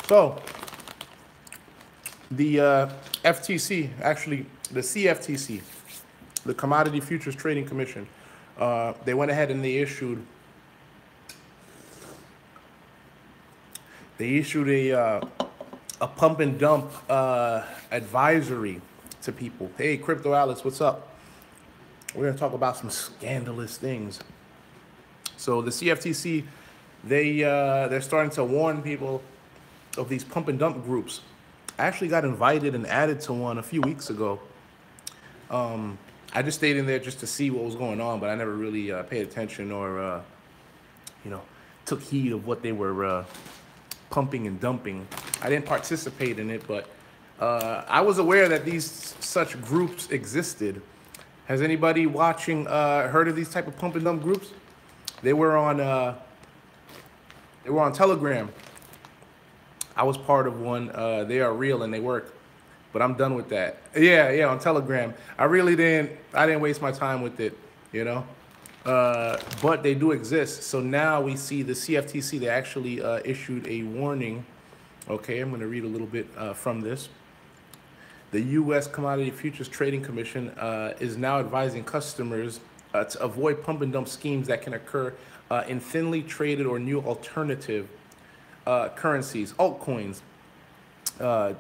So the FTC, actually the CFTC, the Commodity Futures Trading Commission, they went ahead and they issued a pump and dump advisory to people. Hey, Crypto Alex, what's up? We're gonna talk about some scandalous things. So the CFTC, they're starting to warn people of these pump and dump groups. I actually got invited and added to one a few weeks ago. I just stayed in there just to see what was going on, but I never really paid attention or, took heed of what they were pumping and dumping. I didn't participate in it, but I was aware that these such groups existed. Has anybody watching heard of these type of pump and dump groups? They were on Telegram. I was part of one. They are real and they work, but I'm done with that. Yeah, on Telegram. I didn't waste my time with it, but they do exist. So now we see the CFTC, they actually issued a warning. Okay, I'm going to read a little bit from this. The U.S. Commodity Futures Trading Commission is now advising customers to avoid pump and dump schemes that can occur in thinly traded or new alternative currencies, altcoins,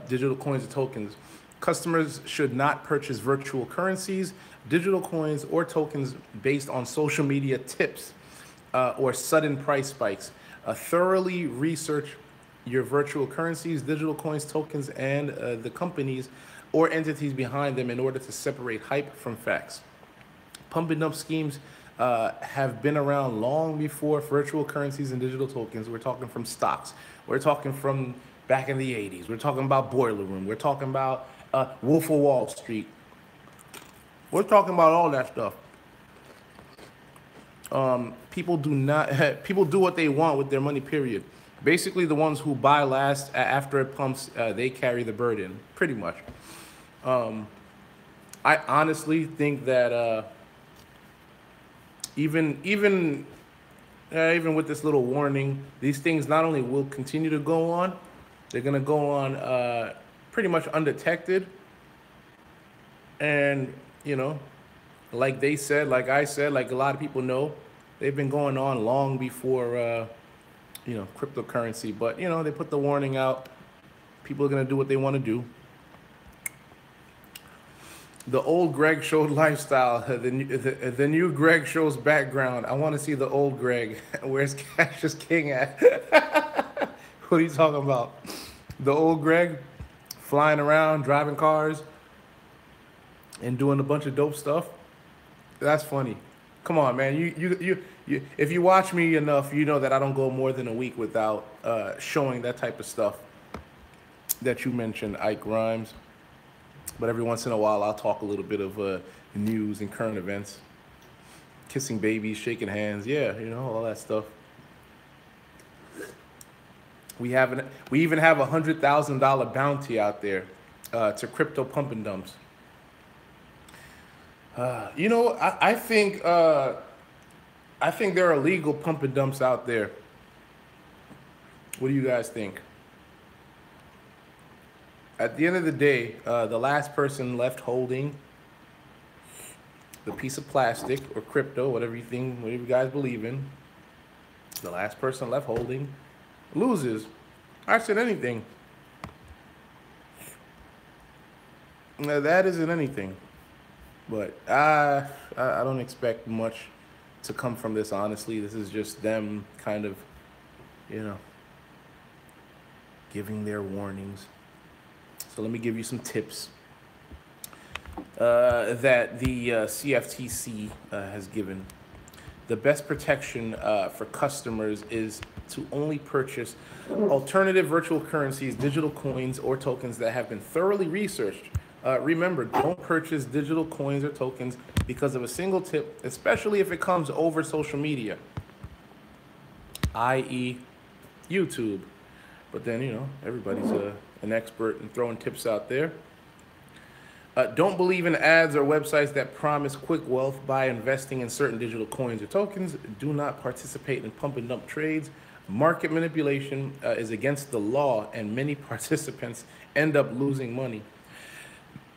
digital coins or tokens. Customers should not purchase virtual currencies, digital coins, or tokens based on social media tips or sudden price spikes. Thoroughly research your virtual currencies, digital coins, tokens, and the companies or entities behind them in order to separate hype from facts. Pump and dump schemes have been around long before virtual currencies and digital tokens. We're talking from stocks. We're talking from back in the 80s. We're talking about Boiler Room. We're talking about Wolf of Wall Street. We're talking about all that stuff. People do what they want with their money, period. Basically, the ones who buy last after it pumps, they carry the burden, pretty much. I honestly think that even with this little warning, these things not only will continue to go on, they're gonna go on pretty much undetected. And like they said, like I said, like a lot of people know, they've been going on long before cryptocurrency. But they put the warning out. People are gonna do what they want to do. The old Greg showed lifestyle. The new Greg shows background. I want to see the old Greg. Where's Cassius King at? What are you talking about? The old Greg flying around, driving cars, and doing a bunch of dope stuff. That's funny. Come on, man. You if you watch me enough, you know that I don't go more than a week without showing that type of stuff that you mentioned, Ike Rhymes. But every once in a while, I'll talk a little bit of news and current events. Kissing babies, shaking hands, yeah, all that stuff. We even have $100,000 bounty out there to crypto pump and dumps. I think there are legal pump and dumps out there. What do you guys think? At the end of the day, the last person left holding the piece of plastic or crypto, whatever you guys believe in, the last person left holding loses. I said anything. Now, that isn't anything. But I don't expect much to come from this, honestly. This is just them kind of, giving their warnings. So let me give you some tips that the CFTC has given. The best protection for customers is to only purchase alternative virtual currencies, digital coins, or tokens that have been thoroughly researched. Remember, don't purchase digital coins or tokens because of a single tip, especially if it comes over social media, i.e. YouTube. But then, everybody's an expert in throwing tips out there. Don't believe in ads or websites that promise quick wealth by investing in certain digital coins or tokens. Do not participate in pump and dump trades. Market manipulation is against the law, and many participants end up losing money.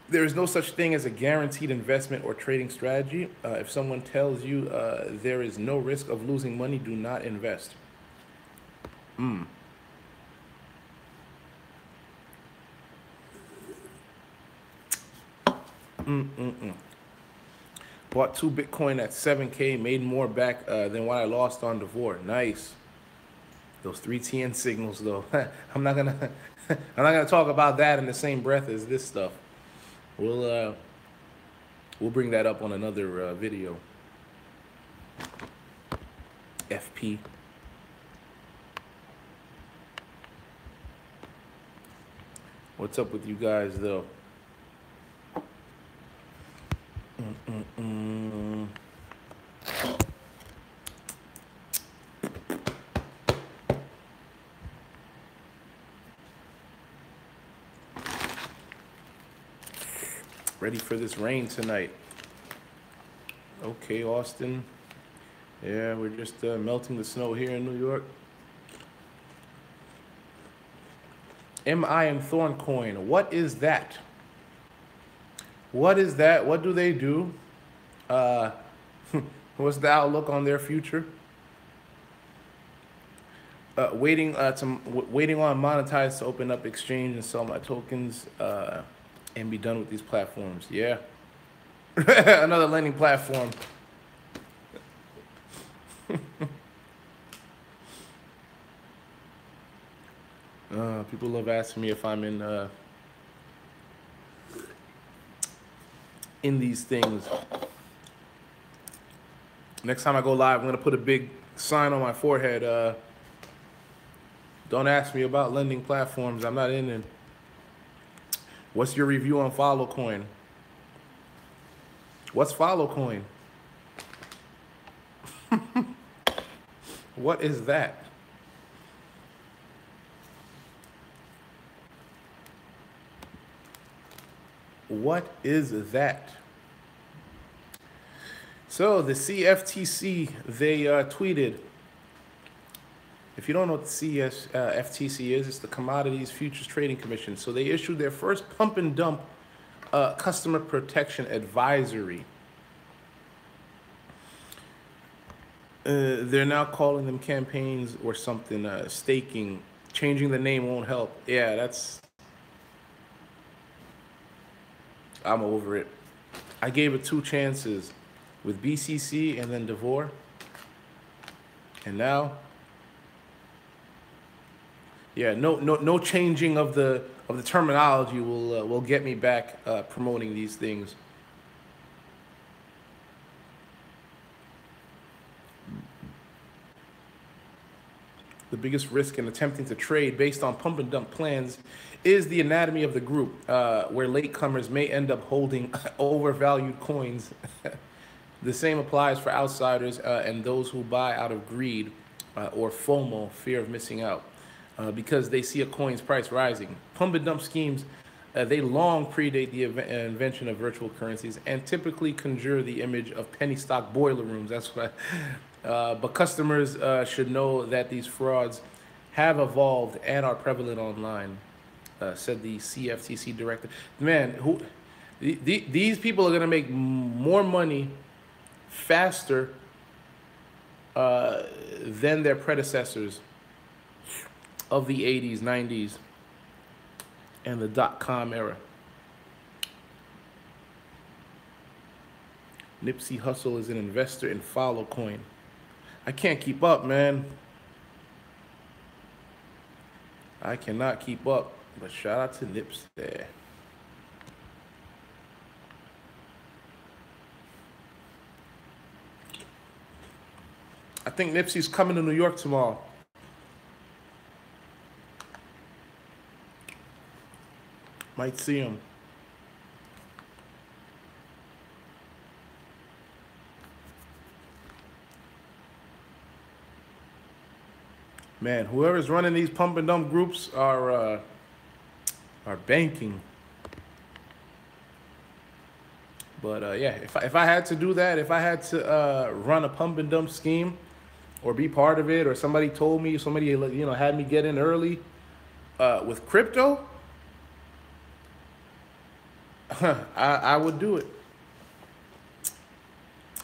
There is no such thing as a guaranteed investment or trading strategy. If someone tells you there is no risk of losing money, do not invest. Bought 2 Bitcoin at 7K, made more back than what I lost on Devore. Nice. Those 3TN signals, though. I'm not gonna talk about that in the same breath as this stuff. We'll bring that up on another video. FP. What's up with you guys, though? Ready for this rain tonight. Okay, Austin. Yeah, we're just melting the snow here in New York. MI and Thorncoin. What is that? What is that? What do they do? What's the outlook on their future? Waiting on monetize to open up exchange and sell my tokens and be done with these platforms. Yeah. Another lending platform. People love asking me if I'm in these things. Next time I go live, I'm gonna put a big sign on my forehead. Don't ask me about lending platforms. I'm not in it. What's your review on Followcoin? What's Followcoin? What is that? What is that? So the CFTC, they tweeted, if you don't know what the CFTC is, it's the Commodities Futures Trading Commission. So they issued their first pump and dump customer protection advisory. They're now calling them campaigns or something, staking. Changing the name won't help. Yeah, I'm over it. I gave it 2 chances with BCC and then Devore. And now, yeah, no changing of the terminology will get me back promoting these things. The biggest risk in attempting to trade based on pump and dump plans is the anatomy of the group, where latecomers may end up holding overvalued coins. The same applies for outsiders and those who buy out of greed or FOMO, fear of missing out, because they see a coin's price rising. Pump and dump schemes, they long predate the invention of virtual currencies and typically conjure the image of penny stock boiler rooms. That's what. But customers should know that these frauds have evolved and are prevalent online, said the CFTC director. Man, these people are going to make more money faster than their predecessors of the 80s, 90s, and the .com era. Nipsey Hussle is an investor in Followcoin. I can't keep up, man. I cannot keep up, but shout out to Nips there. I think Nipsey's coming to New York tomorrow. Might see him. Man, whoever's running these pump and dump groups are banking. But yeah, if I had to do that, if I had to run a pump and dump scheme, or be part of it, or somebody told me, somebody, you know, had me get in early with crypto, I would do it.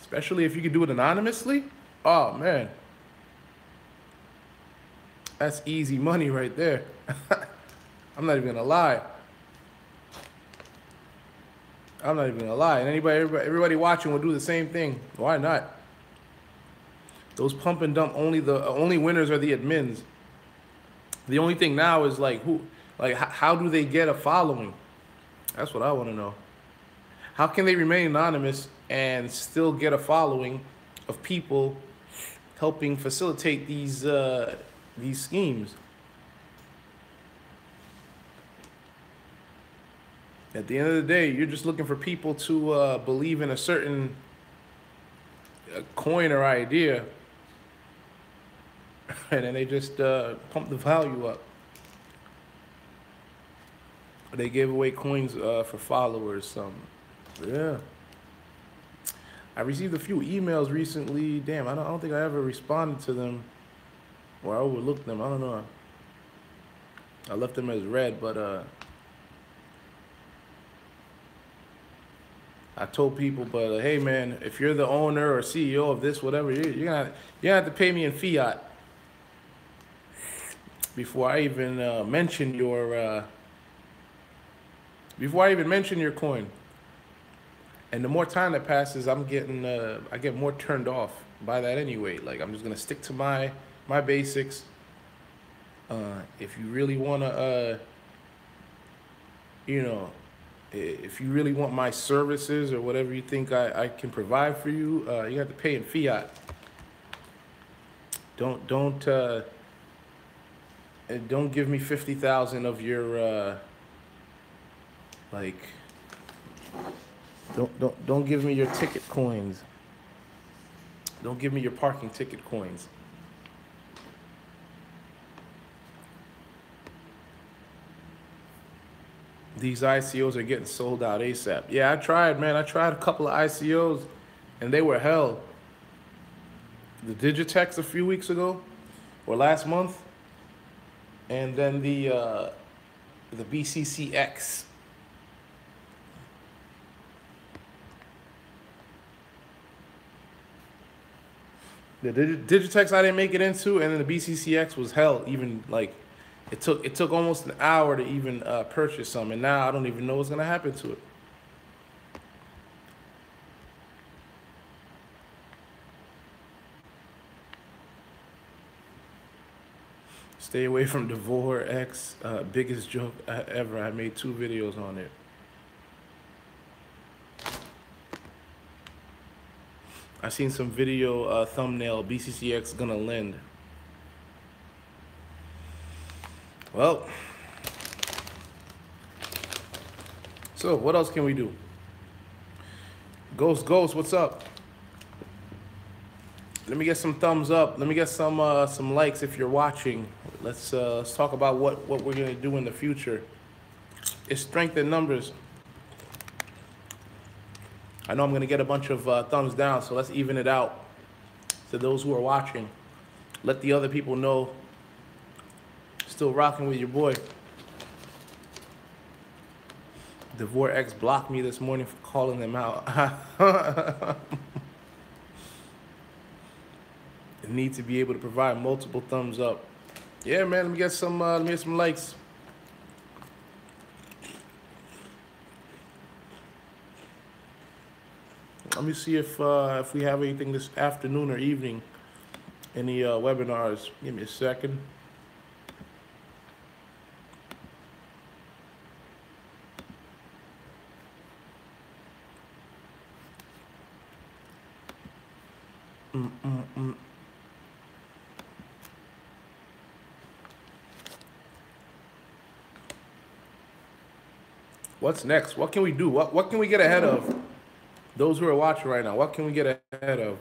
Especially if you could do it anonymously. Oh man, that's easy money right there. I'm not even gonna lie. I'm not even gonna lie. And everybody watching will do the same thing. Why not? Those pump and dump, only winners are the admins. The only thing now is like how do they get a following? That's what I want to know. How can they remain anonymous and still get a following of people helping facilitate these schemes? At the end of the day, you're just looking for people to believe in a certain coin or idea, and then they just pump the value up. They gave away coins for followers. Yeah. I received a few emails recently. Damn, I don't think I ever responded to them, or I overlooked them. I don't know. I left them as read, but I told people, but hey man, if you're the owner or CEO of this, whatever, you're gonna have to pay me in fiat before I even mention your coin. And the more time that passes, I get more turned off by that anyway. Like, I'm just gonna stick to my basics. If you really wanna, you know, if you really want my services or whatever you think I can provide for you, you have to pay in fiat. Don't give me 50,000 of your like. Don't give me your ticket coins. Don't give me your parking ticket coins. These ICOs are getting sold out ASAP. Yeah, I tried, man. I tried a couple of ICOs, and they were hell. The Digitex a few weeks ago, or last month, and then the BCCX. The Digitex I didn't make it into, and then the BCCX was hell. Even like, it took almost an hour to even purchase some, and now I don't even know what's gonna happen to it. Stay away from Devore X. Biggest joke ever. I made 2 videos on it. I seen some video thumbnail, BCCX gonna lend. Well, so what else can we do? Ghost, what's up? Let me get some thumbs up. Let me get some likes if you're watching. Let's talk about what we're gonna do in the future. It's strength in numbers. I know I'm gonna get a bunch of thumbs down, so let's even it out to those who are watching. Let the other people know. Still rocking with your boy. Devore X blocked me this morning for calling them out. Need to be able to provide multiple thumbs up. Yeah, man. Let me get some likes. Let me see if we have anything this afternoon or evening. Any webinars? Give me a second. What's next? What can we do? What can we get ahead of? Those who are watching right now, what can we get ahead of?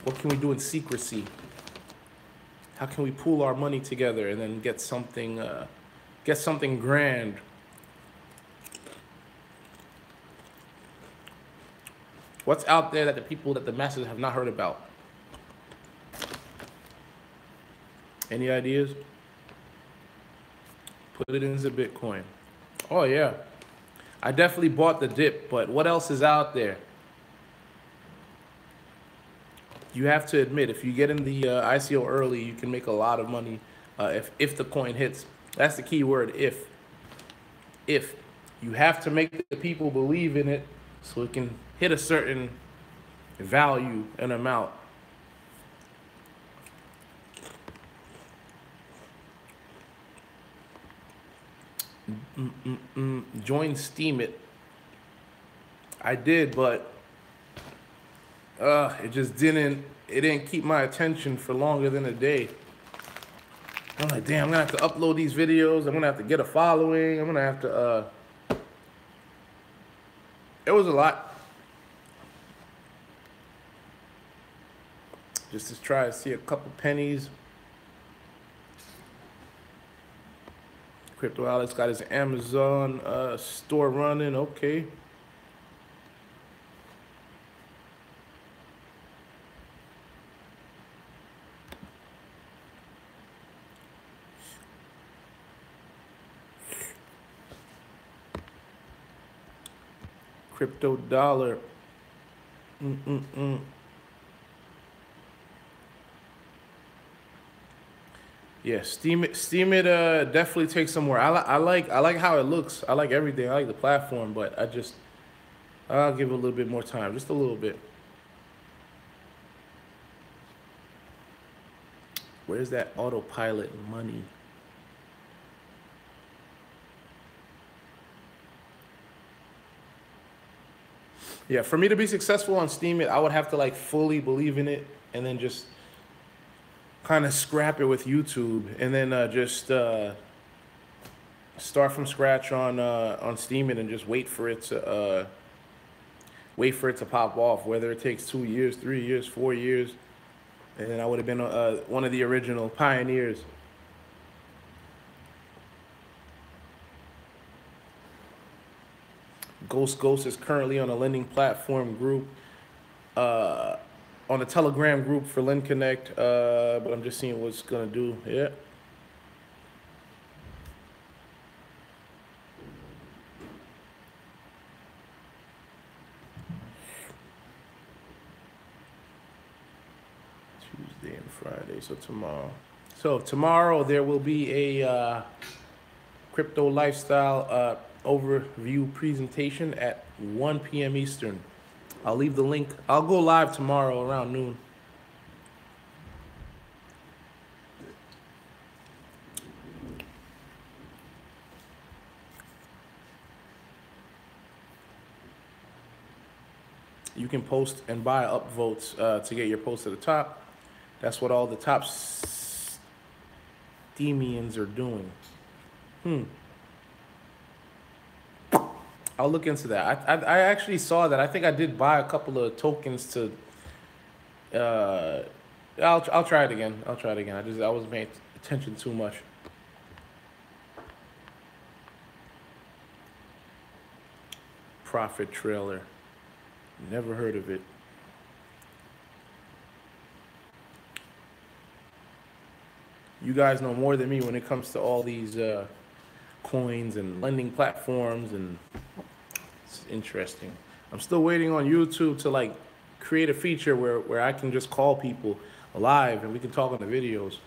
What can we do in secrecy? How can we pool our money together and then get something grand? What's out there that the masses have not heard about? Any ideas? Put it into Bitcoin. Oh yeah, I definitely bought the dip, but what else is out there? You have to admit, if you get in the ICO early, you can make a lot of money if the coin hits. That's the key word, if. If. You have to make the people believe in it so it can hit a certain value and amount. Join Steam It. I did, but it just didn't keep my attention for longer than a day. I'm like, damn, I'm gonna have to upload these videos. I'm gonna have to get a following. I'm gonna have to, it was a lot. Just to try to see a couple pennies. Crypto Alex got his Amazon store running, okay. Crypto dollar. Yeah, Steam It definitely takes some more. I like how it looks. I like everything. I like the platform, but I'll give it a little bit more time, just a little bit. Where's that autopilot money? Yeah, for me to be successful on Steam It, I would have to like fully believe in it and then just kind of scrap it with YouTube and then just start from scratch on Steam It and just wait for it to pop off, whether it takes 2 years, 3 years, 4 years. And then I would have been one of the original pioneers. Ghost is currently on a lending platform group, on a Telegram group for Lend Connect, but I'm just seeing what's gonna do. Yeah. Tuesday and Friday, so tomorrow. So tomorrow there will be a crypto lifestyle overview presentation at 1 p.m. Eastern. I'll leave the link. I'll go live tomorrow around noon. You can post and buy upvotes to get your post to the top. That's what all the top Steamians are doing. I'll look into that. I actually saw that. I think I did buy a couple of tokens to. I'll try it again. I wasn't paying attention too much. Profit trailer. Never heard of it. You guys know more than me when it comes to all these coins and lending platforms, and it's interesting. I'm still waiting on YouTube to like create a feature where I can just call people live and we can talk on the videos,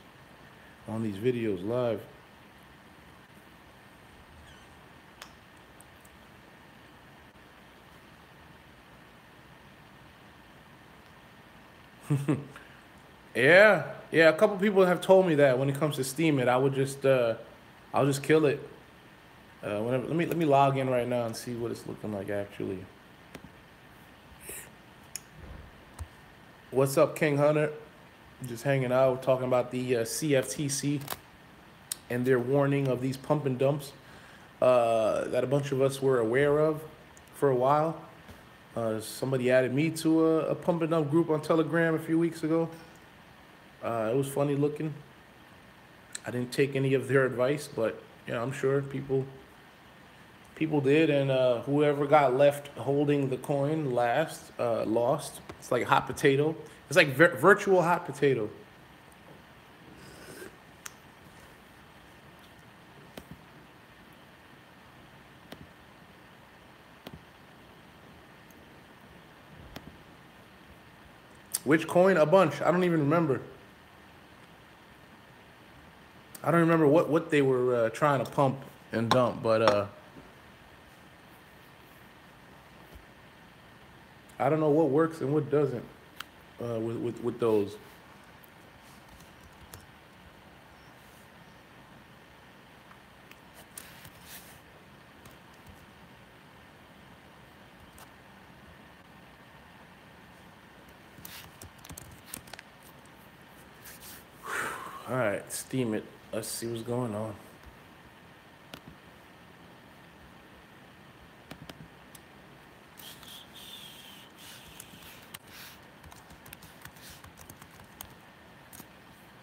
on these videos live. Yeah, a couple people have told me that when it comes to Steam It, I would just I'll just kill it. Whenever, let me log in right now and see what it's looking like actually. What's up, King Hunter? Just hanging out, talking about the CFTC and their warning of these pump and dumps that a bunch of us were aware of for a while. Somebody added me to a pump and dump group on Telegram a few weeks ago. It was funny looking. I didn't take any of their advice, but you know, I'm sure people did, and whoever got left holding the coin last lost. It's like a hot potato. It's like virtual hot potato. Which coin? A bunch. I don't even remember. I don't remember what they were trying to pump and dump, but I don't know what works and what doesn't with those. All right, steam it. Let's see what's going on.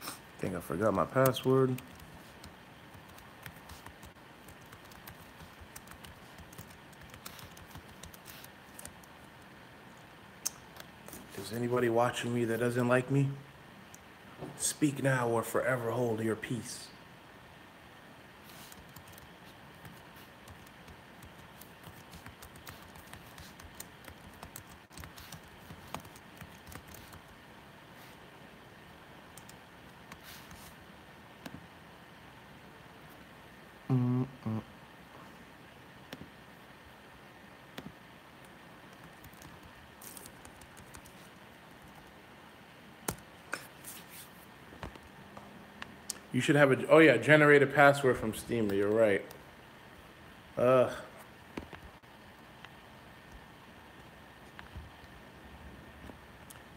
I think I forgot my password. Is anybody watching me that doesn't like me? Speak now or forever hold your peace. You should have oh yeah, generate a password from Steamer. You're right.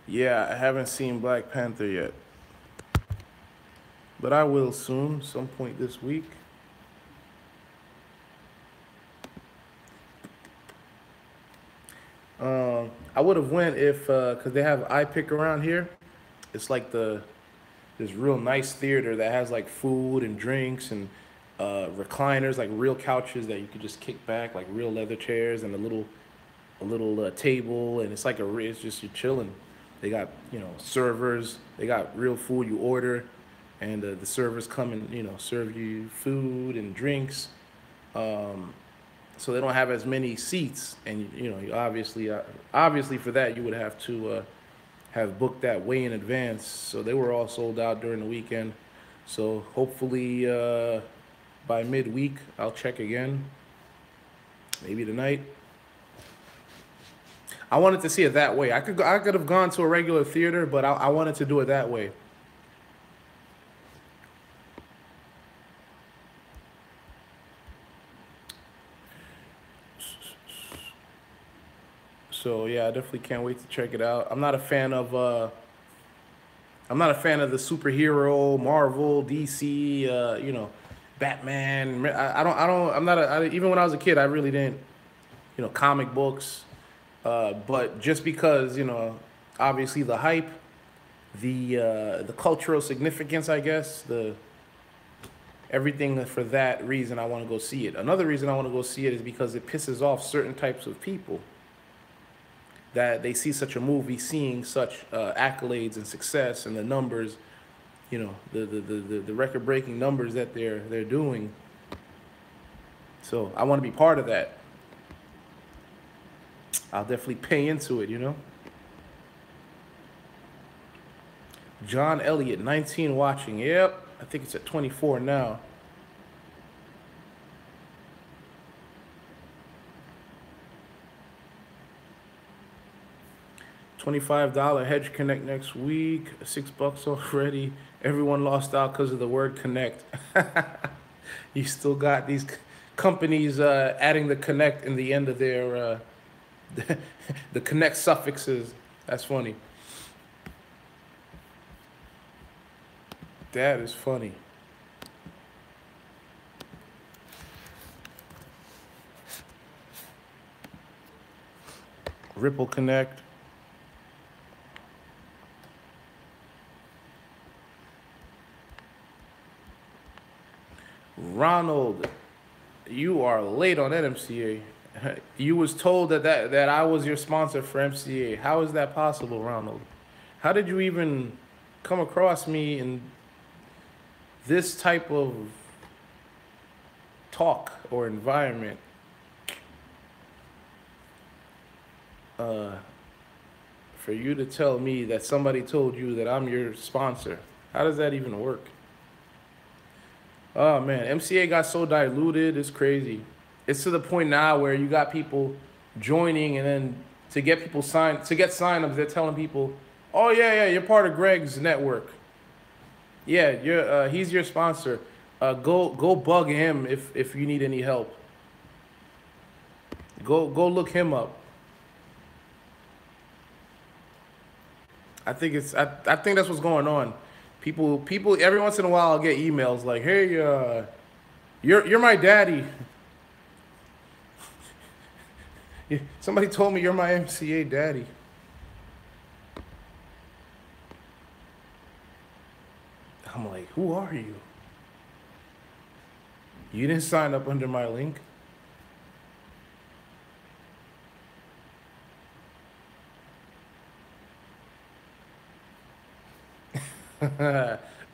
Yeah, I haven't seen Black Panther yet, but I will soon, some point this week. I would have went if, cause they have iPick around here. It's like this real nice theater that has like food and drinks and recliners, like real couches that you could just kick back, like real leather chairs and a little table, and it's like it's just you're chilling. They got servers. They got real food you order, and the servers come and serve you food and drinks. So they don't have as many seats, and you obviously for that you would have to have booked that way in advance. So they were all sold out during the weekend. So hopefully by midweek I'll check again, maybe tonight. I wanted to see it that way. I could have gone to a regular theater, but I wanted to do it that way. So yeah, I definitely can't wait to check it out. I'm not a fan of the superhero, Marvel, DC, Batman. Even when I was a kid, I really didn't, comic books. But just because, obviously the hype, the cultural significance, I guess, everything for that reason, I want to go see it. Another reason I want to go see it is because it pisses off certain types of people that they see such a movie, seeing such accolades and success and the numbers, the record-breaking numbers that they're doing. So I want to be part of that. I'll definitely pay into it, John Elliott, 19 watching. Yep, I think it's at 24 now. $25 hedge connect next week. $6 already. Everyone lost out because of the word connect. You still got these companies adding the connect in the end of their the connect suffixes. That's funny. That is funny. Ripple Connect. Ronald, you are late on that MCA. You was told that I was your sponsor for MCA. How is that possible, Ronald? How did you even come across me in this type of talk or environment? for you to tell me that somebody told you that I'm your sponsor. How does that even work? Oh man, MCA got so diluted, it's crazy. It's to the point now where you got people joining, and then to get signups, they're telling people, "Oh yeah, you're part of Greg's network. Yeah, he's your sponsor. Go bug him if you need any help. Go look him up." I think that's what's going on. People every once in a while I'll get emails like, "Hey, you're my daddy." Somebody told me you're my MCA daddy. I'm like, who are you? You didn't sign up under my link.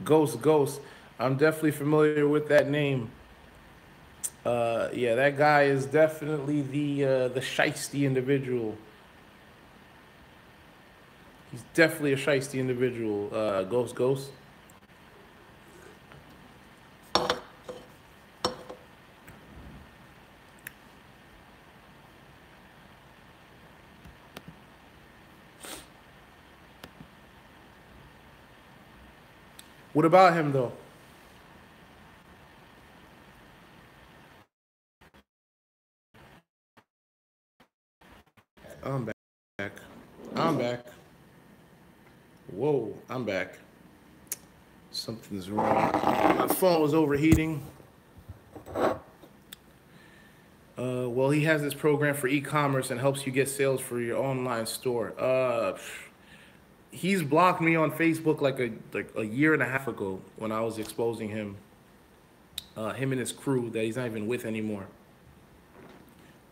Ghost. I'm definitely familiar with that name. Yeah, that guy is definitely the shiesty individual. He's definitely a shiesty individual. Ghost. What about him though? I'm back. I'm back. Whoa, I'm back. Something's wrong. My phone was overheating. Well, he has this program for e-commerce and helps you get sales for your online store. He's blocked me on Facebook like a year and a half ago when I was exposing him, him and his crew that he's not even with anymore.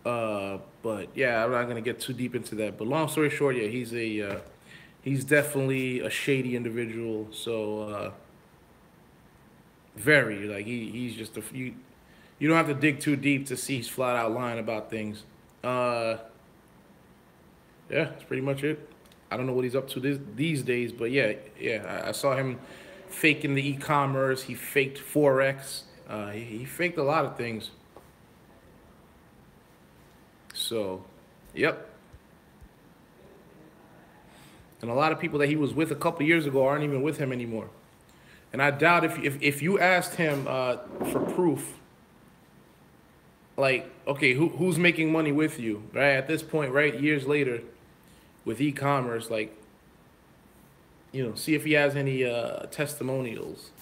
But yeah, I'm not gonna get too deep into that. But long story short, yeah, he's definitely a shady individual. So very like he's just you don't have to dig too deep to see he's flat out lying about things. Yeah, that's pretty much it. I don't know what he's up to these days, but yeah, I saw him faking the e-commerce. He faked Forex. He faked a lot of things. So, yep. And a lot of people that he was with a couple years ago aren't even with him anymore. And I doubt if you asked him for proof, like, okay, who's making money with you, right? At this point, right, years later, with e-commerce, like, see if he has any testimonials.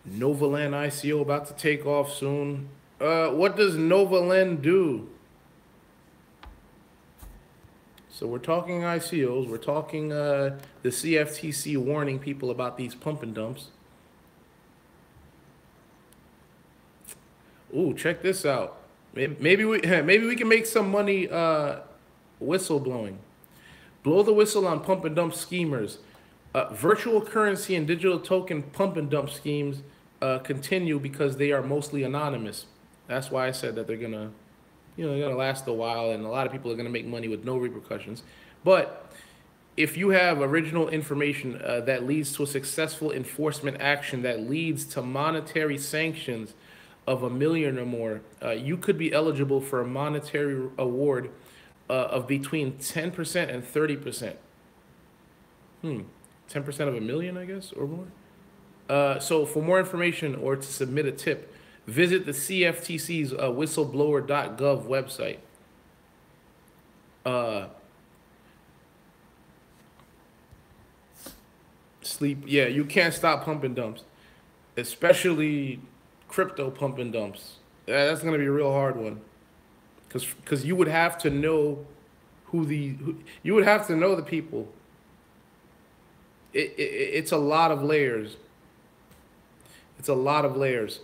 Novaland ICO about to take off soon. What does Novaland do? So we're talking ICOs. We're talking the CFTC warning people about these pump and dumps. Ooh, check this out. Maybe we can make some money whistleblowing. Blow the whistle on pump and dump schemers. Virtual currency and digital token pump and dump schemes continue because they are mostly anonymous. That's why I said that they're gonna last a while, and a lot of people are gonna make money with no repercussions. But if you have original information that leads to a successful enforcement action that leads to monetary sanctions of $1 million or more, you could be eligible for a monetary award of between 10% and 30%. 10% of $1 million, I guess, or more. So for more information or to submit a tip, visit the CFTC's whistleblower.gov website. Yeah, you can't stop pump and dumps, especially crypto pump and dumps. That's gonna be a real hard one, because you would have to know you would have to know the people. It's a lot of layers. It's a lot of layers.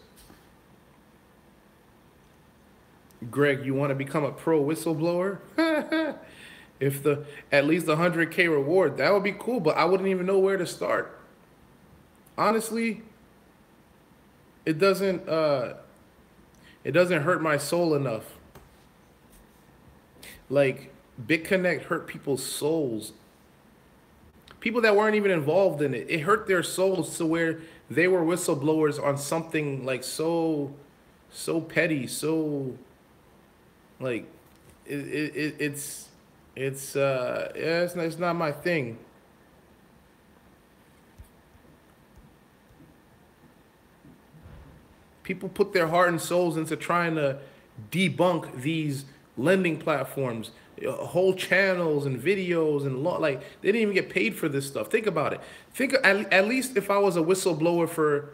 Greg, you want to become a pro whistleblower? If at least 100K reward, that would be cool, but I wouldn't even know where to start. Honestly, it doesn't It doesn't hurt my soul enough. Like, BitConnect hurt people's souls. People that weren't even involved in it. It hurt their souls to where they were whistleblowers on something like so petty, so like yeah, it's not my thing. People put their heart and souls into trying to debunk these lending platforms, whole channels and videos and like they didn't even get paid for this stuff. Think about it. Think at least if I was a whistleblower for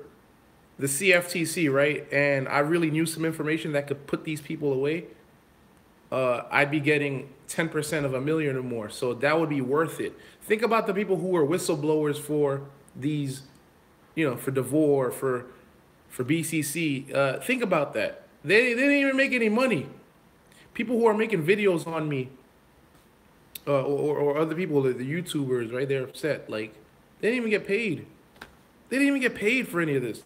the CFTC, right, and I really knew some information that could put these people away, I'd be getting 10% of a million or more. So that would be worth it. Think about the people who were whistleblowers for these, for DeVore, for BCC. Think about that. They didn't even make any money. People who are making videos on me, or other people, the YouTubers, right? They're upset. Like, they didn't even get paid. They didn't even get paid for any of this.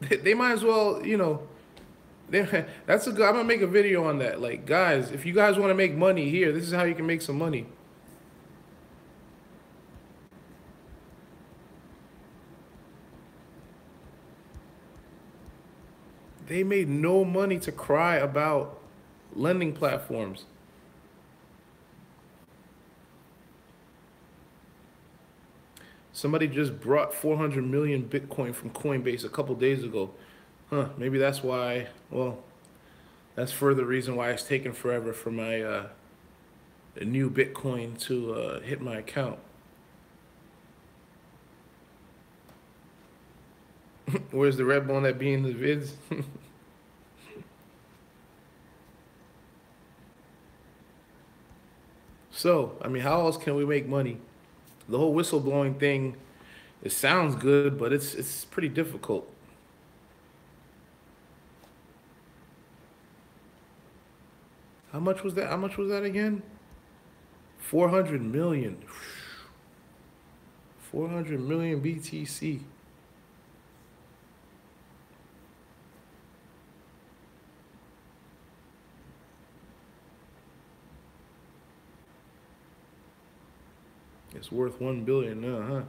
They might as well, that's a good. I'm gonna make a video on that. Like, guys, if you guys want to make money here, this is how you can make some money. They made no money to cry about lending platforms. Somebody just brought 400 million Bitcoin from Coinbase a couple days ago. Huh, maybe that's why, well, that's further reason why it's taken forever for my new Bitcoin to hit my account. Where's the red bone that be in the vids? So, I mean, how else can we make money? The whole whistleblowing thing, it sounds good, but it's pretty difficult. How much was that? How much was that again? 400 million. 400 million BTC. It's worth 1 billion now, huh?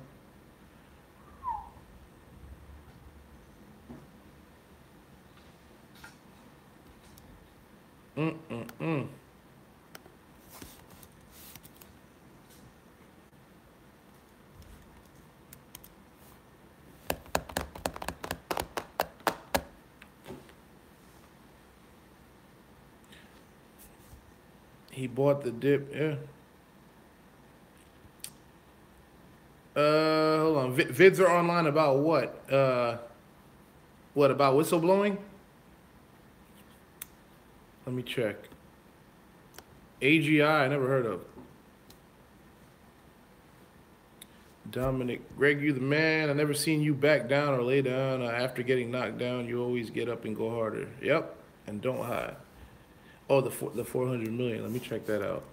He bought the dip, yeah. Hold on. Vids are online about what? What about whistleblowing? Let me check. AGI, I never heard of. Dominic, Greg, you the man. I never seen you back down or lay down. After getting knocked down, you always get up and go harder. Yep, and don't hide. Oh, the 400 million. Let me check that out.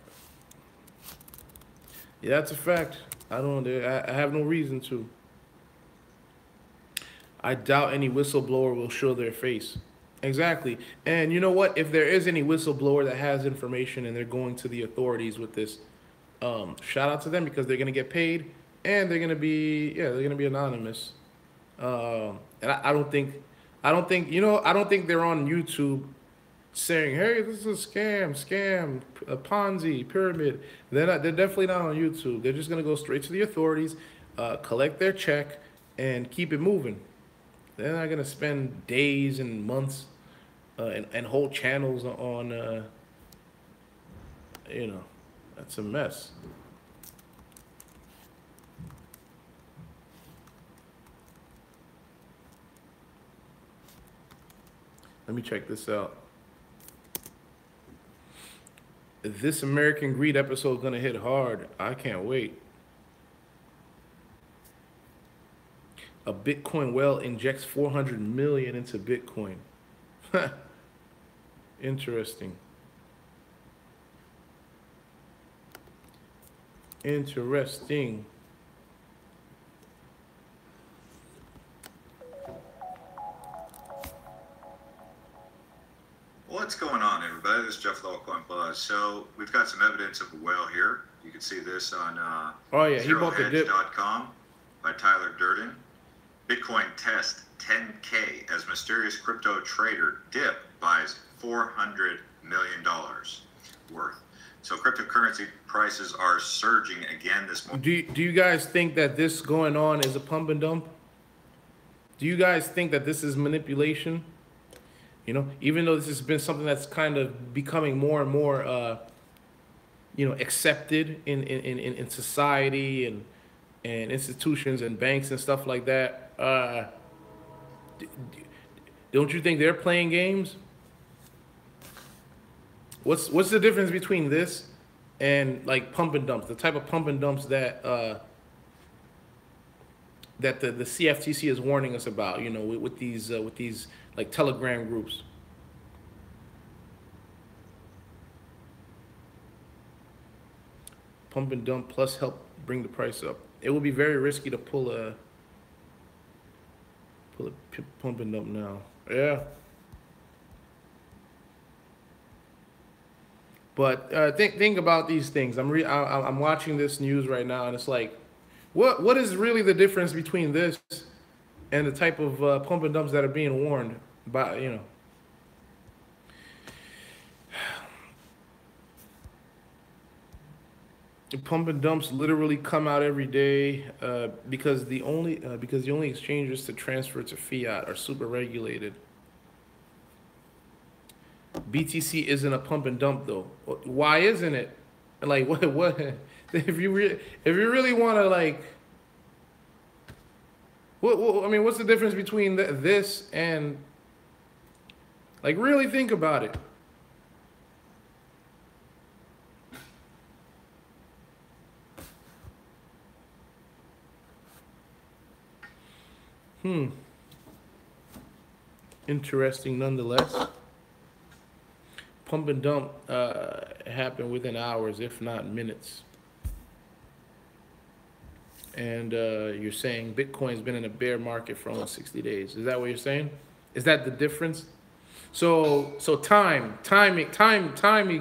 Yeah, that's a fact. I have no reason to. I doubt any whistleblower will show their face. Exactly. And you know what? If there is any whistleblower that has information and they're going to the authorities with this, shout out to them because they're gonna get paid and they're gonna be anonymous. And I don't think I don't think they're on YouTube saying, "Hey, this is a scam, a Ponzi pyramid." They're definitely not on YouTube. They're just gonna go straight to the authorities, collect their check, and keep it moving. They're not gonna spend days and months and whole channels on. That's a mess. Let me check this out. This American Greed episode is gonna hit hard. I can't wait. A Bitcoin whale injects 400 million into Bitcoin. Interesting. Interesting. So we've got some evidence of a whale here. You can see this on oh yeah, he bought the dip. zerohedge.com by Tyler Durden. Bitcoin test 10K as mysterious crypto trader dip buys $400 million worth. So cryptocurrency prices are surging again this morning. Do you guys think that this going on is a pump and dump? Do you guys think that this is manipulation? You know, even though this has been something that's kind of becoming more and more, you know, accepted in society and institutions and banks and stuff like that. Don't you think they're playing games? What's the difference between this and like pump and dumps, the type of pump and dumps that that the CFTC is warning us about? You know, with these like Telegram groups. Pump and dump plus help bring the price up. It will be very risky to pull a pump and dump now. Yeah. But think about these things. I'm watching this news right now, and it's like, what is really the difference between this and the type of pump and dumps that are being warned by, you know? Pump and dumps literally come out every day because the only exchanges to transfer to fiat are super regulated. BTC isn't a pump and dump though. Why isn't it? Like what if you really want to like what I mean, what's the difference between this and like really think about it? Interesting nonetheless. Pump and dump happen within hours, if not minutes. And you're saying Bitcoin's been in a bear market for almost 60 days. Is that what you're saying? Is that the difference? So timing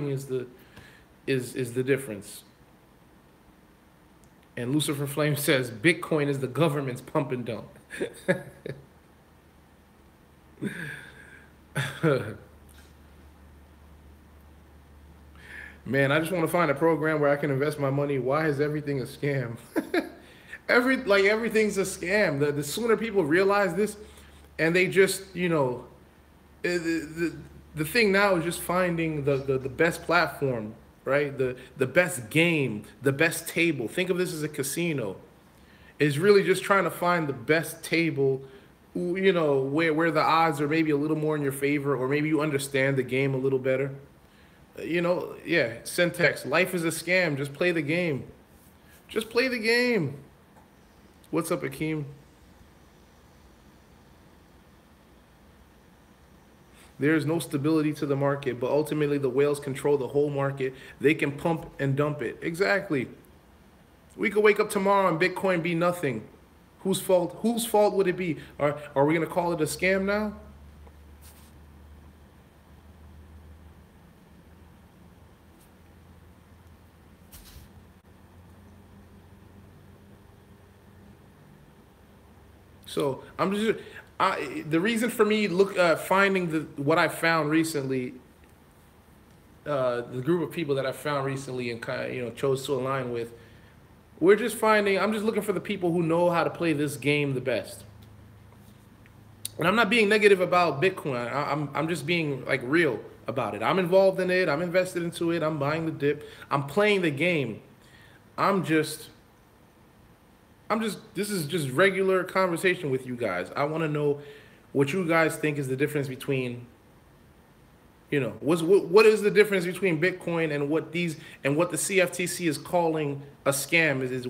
is the difference. And Lucifer Flame says Bitcoin is the government's pump and dump. Man, I just want to find a program where I can invest my money. Why is everything a scam? Everything's a scam. The sooner people realize this, and they just, you know, the thing now is just finding the best platform, right? The best game, the best table. Think of this as a casino. It's really just trying to find the best table, you know, where the odds are maybe a little more in your favor, or maybe you understand the game a little better. You know, yeah, Syntax, life is a scam. Just play the game. Just play the game. What's up, Akeem? There is no stability to the market, but ultimately the whales control the whole market. They can pump and dump it. Exactly. We could wake up tomorrow and Bitcoin be nothing. Whose fault? Whose fault would it be? Are we going to call it a scam now? So I'm just the reason for me finding what I found recently, the group of people that I found recently and kind of, you know, chose to align with. I'm just looking for the people who know how to play this game the best. And I'm not being negative about Bitcoin. I'm just being like real about it. I'm involved in it. I'm invested into it. I'm buying the dip. I'm playing the game. This is just regular conversation with you guys. I want to know what you guys think is the difference between, you know, what is the difference between Bitcoin and what the CFTC is calling a scam is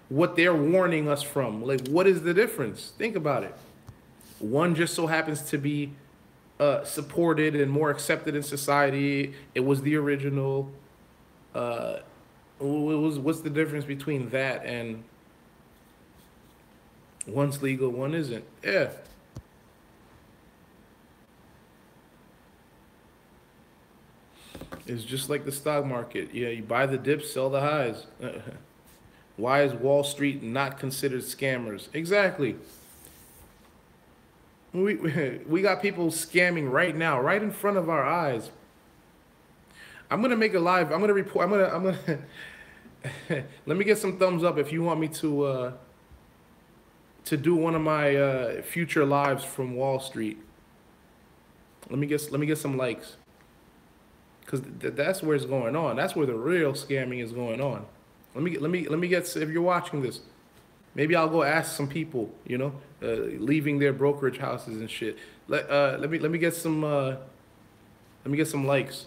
what they're warning us from. Like, what is the difference? Think about it. One just so happens to be supported and more accepted in society. It was the original. What's the difference between that and one's legal, one isn't? Yeah. It's just like the stock market. Yeah, you buy the dips, sell the highs. Why is Wall Street not considered scammers? Exactly. We got people scamming right now, right in front of our eyes. I'm gonna make a live. I'm gonna report. I'm gonna. Let me get some thumbs up if you want me to do one of my future lives from Wall Street. Let me get some likes, because that's where it's going on. That's where the real scamming is going on. Let me get, if you're watching this, maybe I'll go ask some people, leaving their brokerage houses and shit. Let me get some likes.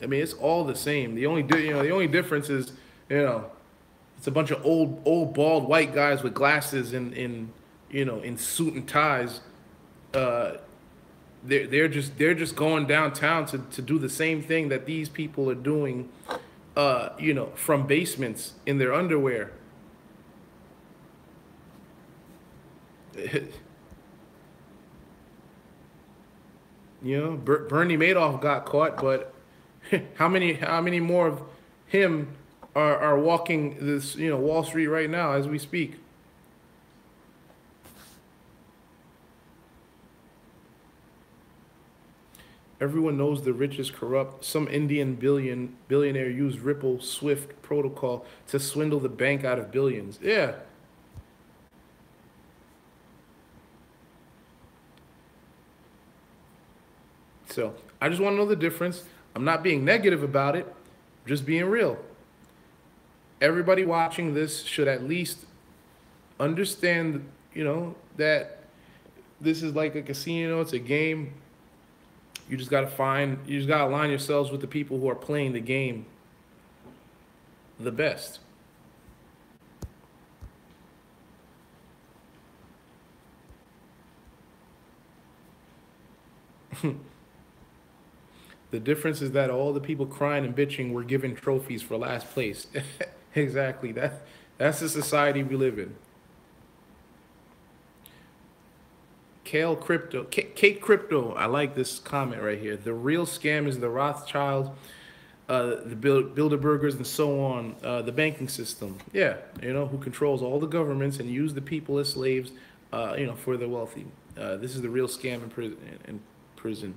I mean, it's all the same. The only difference is, it's a bunch of old bald white guys with glasses and in suit and ties. They're just going downtown to do the same thing that these people are doing, from basements in their underwear. Bernie Madoff got caught, but how many more of him are walking this, Wall Street right now as we speak? Everyone knows the rich is corrupt. Some Indian billionaire used Ripple Swift protocol to swindle the bank out of billions. Yeah. So I just want to know the difference. I'm not being negative about it, I'm just being real. Everybody watching this should at least understand, that this is like a casino, it's a game. You just gotta align yourselves with the people who are playing the game the best. The difference is that all the people crying and bitching were given trophies for last place. Exactly. That's the society we live in. Kate Crypto. I like this comment right here. The real scam is the Rothschild, the Bilderbergers, and so on. The banking system. Yeah, who controls all the governments and use the people as slaves, for the wealthy. This is the real scam in prison.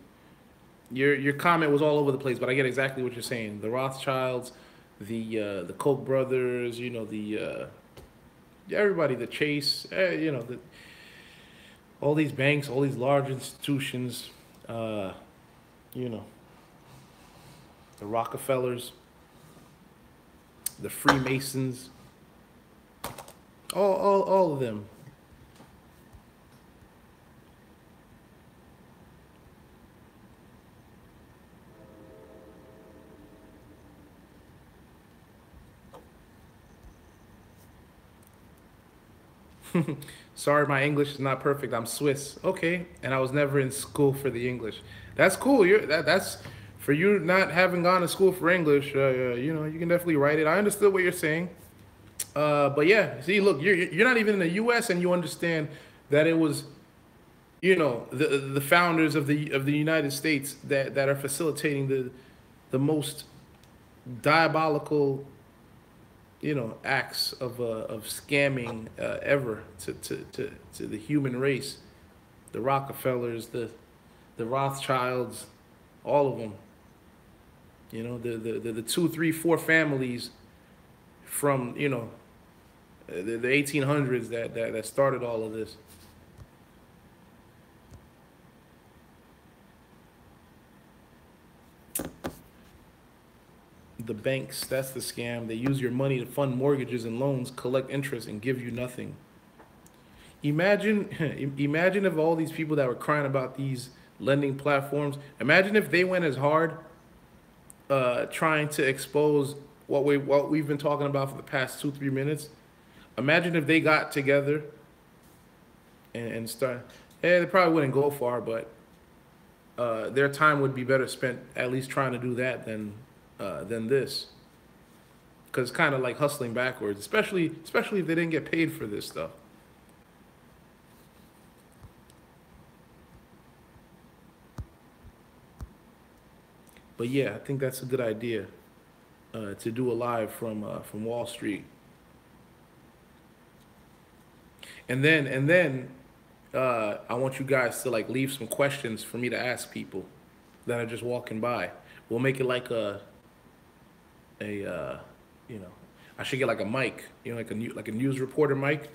Your comment was all over the place, but I get exactly what you're saying. The Rothschilds, the Koch brothers, everybody, the Chase, all these banks, all these large institutions, the Rockefellers, the Freemasons, all of them. Sorry, my English is not perfect. I'm Swiss. Okay, and I was never in school for the English. That's cool. That's for you not having gone to school for English. You can definitely write it. I understood what you're saying. But yeah, see, look, you're not even in the U.S. and you understand that it was, the founders of the United States that are facilitating the most diabolical, acts of scamming ever to the human race. The Rockefellers, the Rothschilds, all of them. The 2, 3, 4 families from the 1800s that started all of this. The banks, that's the scam. They use your money to fund mortgages and loans, collect interest, and give you nothing. Imagine if all these people that were crying about these lending platforms, imagine if they went as hard trying to expose what we've been talking about for the past 2-3 minutes. Imagine if they got together and start. They probably wouldn't go far, but their time would be better spent at least trying to do that than this, because it's kind of like hustling backwards, especially if they didn't get paid for this stuff. But But yeah, I think that's a good idea to do a live from Wall Street. And then I want you guys to like leave some questions for me to ask people that are just walking by. We'll make it like you know, I should get like a mic, you know, like a news reporter mic.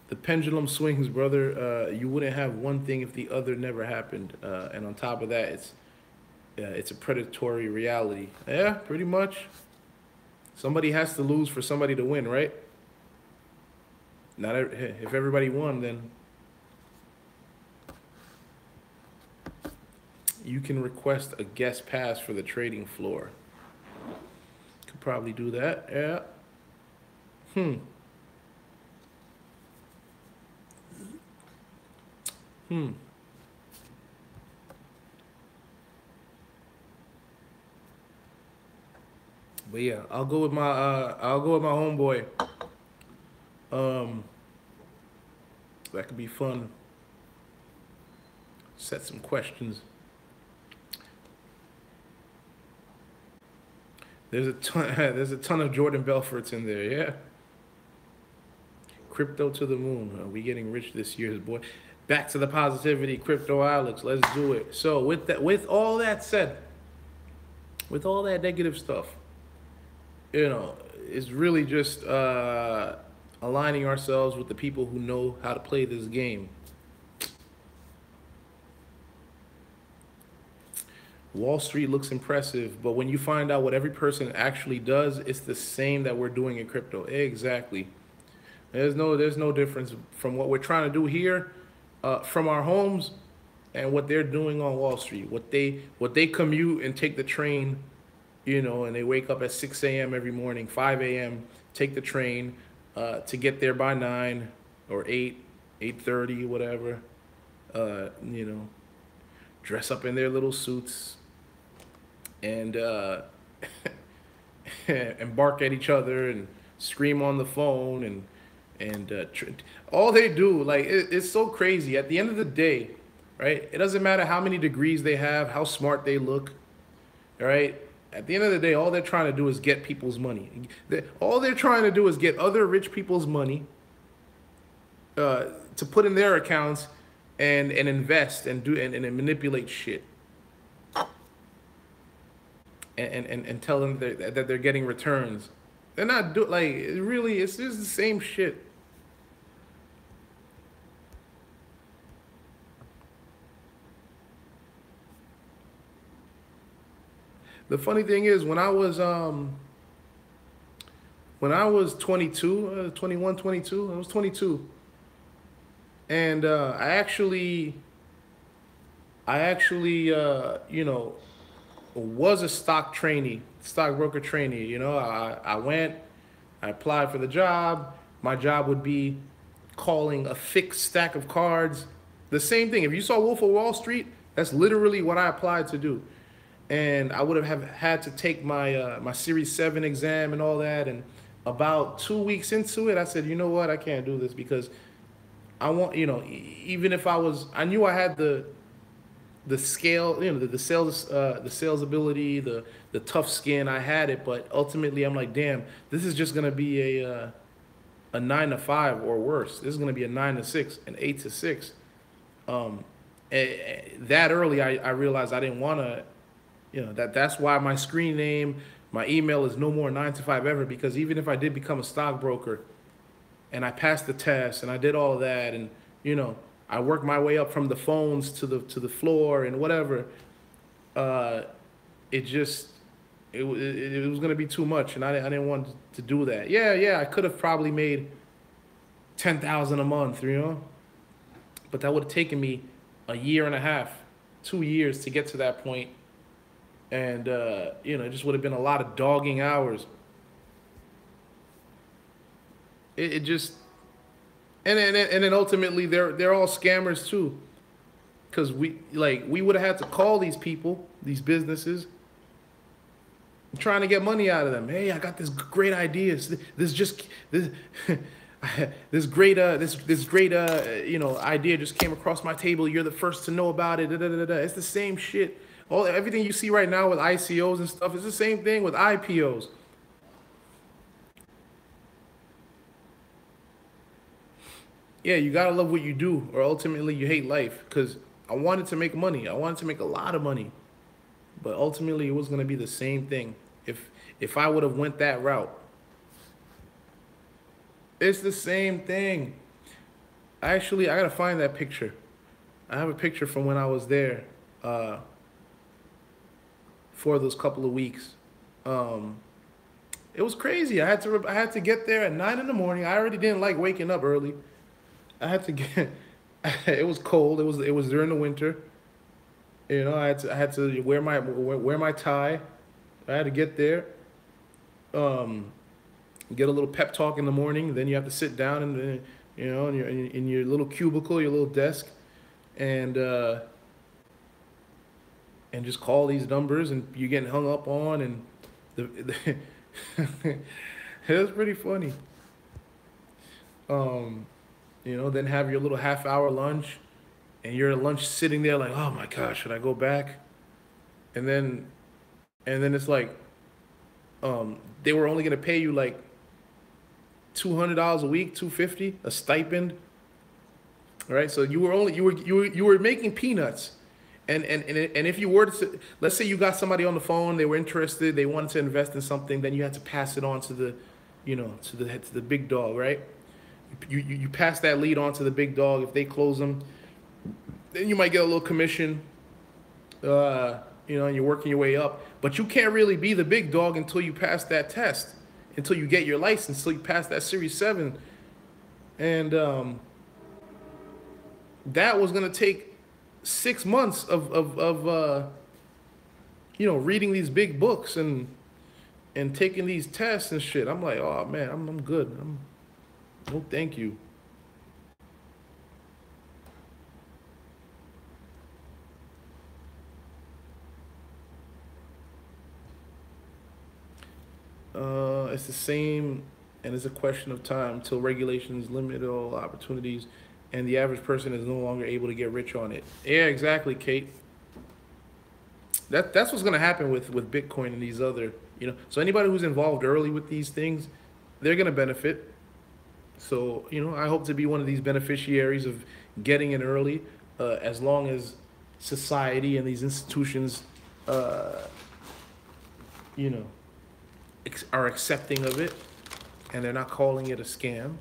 The pendulum swings, brother. You wouldn't have one thing if the other never happened. And on top of that, it's a predatory reality. Yeah, pretty much. Somebody has to lose for somebody to win, right? Not if everybody won, then you can request a guest pass for the trading floor. Could probably do that. Yeah. But yeah, I'll go with my homeboy. That could be fun. Set some questions. There's a ton of Jordan Belforts in there, yeah. Crypto to the moon. We getting rich this year, boy. Back to the positivity, Crypto Alex. Let's do it. So with all that said, with all that negative stuff, you know, it's really just aligning ourselves with the people who know how to play this game. Wall Street looks impressive, but when you find out what every person actually does, it's the same that we're doing in crypto. Exactly. There's no difference from what we're trying to do here from our homes and what they're doing on Wall Street. What they commute and take the train, you know, and they wake up at 6 a.m. every morning, 5 a.m., take the train to get there by 9 or 8, 8:30, whatever, you know, dress up in their little suits and and bark at each other and scream on the phone and all they do, like, it's so crazy. At the end of the day, right, it doesn't matter how many degrees they have, how smart they look, all right? At the end of the day, all they're trying to do is get people's money. All they're trying to do is get other rich people's money to put in their accounts and invest and do and manipulate shit. And tell them that they're getting returns. They're not like, really, it's just the same shit. The funny thing is, when I was 22, 21, 22, I was 22. And I actually, you know, was a stockbroker trainee. You know, I went, I applied for the job. My job would be calling a fixed stack of cards. The same thing. If you saw Wolf of Wall Street, that's literally what I applied to do. And I would have had to take my my Series 7 exam and all that. And about 2 weeks into it, I said, you know what, I can't do this because I want, you know, even if I knew I had the scale, you know, the sales ability, the tough skin, I had it, but ultimately I'm like, damn, this is just gonna be a 9 to 5 or worse. This is gonna be a 9 to 6, an 8 to 6. That early, I realized I didn't want to, you know, that's why my screen name, my email is no more 9 to 5 ever, because even if I did become a stockbroker and I passed the test and I did all that, and, you know, I worked my way up from the phones to the floor and whatever, it was going to be too much, and I didn't want to do that. Yeah, I could have probably made $10,000 a month, you know, but that would have taken me a year and a half, 2 years to get to that point. And, you know, it just would have been a lot of dogging hours. It just, and then ultimately they're all scammers too. Because we would have had to call these people, these businesses, trying to get money out of them. Hey, I got this great ideas. this great you know, idea just came across my table. You're the first to know about it. Da, da, da, da. It's the same shit. Everything you see right now with ICOs and stuff is the same thing with IPOs. Yeah, you gotta love what you do, or ultimately you hate life. Because I wanted to make money. I wanted to make a lot of money, but ultimately it was gonna be the same thing. If I would have went that route, it's the same thing. Actually, I gotta find that picture. I have a picture from when I was there for those couple of weeks. It was crazy. I had to get there at 9 in the morning. I already didn't like waking up early. I had to get. It was cold. It was during the winter. You know, I had to wear my tie. I had to get there. Get a little pep talk in the morning. Then you have to sit down and you know in your little cubicle, your little desk, and just call these numbers, and you're getting hung up on, and it was pretty funny. You know, then have your little half-hour lunch, and you're at lunch sitting there like, oh my gosh, should I go back? And then it's like, they were only gonna pay you like $200 a week, $250, a stipend. All right, so you were making peanuts, and if you were to, let's say you got somebody on the phone, they were interested, they wanted to invest in something, then you had to pass it on to the, you know, to the big dog, right? You pass that lead on to the big dog. If they close them, then you might get a little commission. You know, and you're working your way up, but you can't really be the big dog until you pass that test, until you get your license, until you pass that Series 7, and that was gonna take 6 months of you know, reading these big books and taking these tests and shit. I'm like, oh man, I'm good. No, thank you. It's the same, and it's a question of time till regulations limit all opportunities, and the average person is no longer able to get rich on it. Yeah, exactly, Kate. That's what's gonna happen with Bitcoin and these other, you know. So anybody who's involved early with these things, they're gonna benefit. So, you know, I hope to be one of these beneficiaries of getting in early, as long as society and these institutions, you know, are accepting of it, and they're not calling it a scam.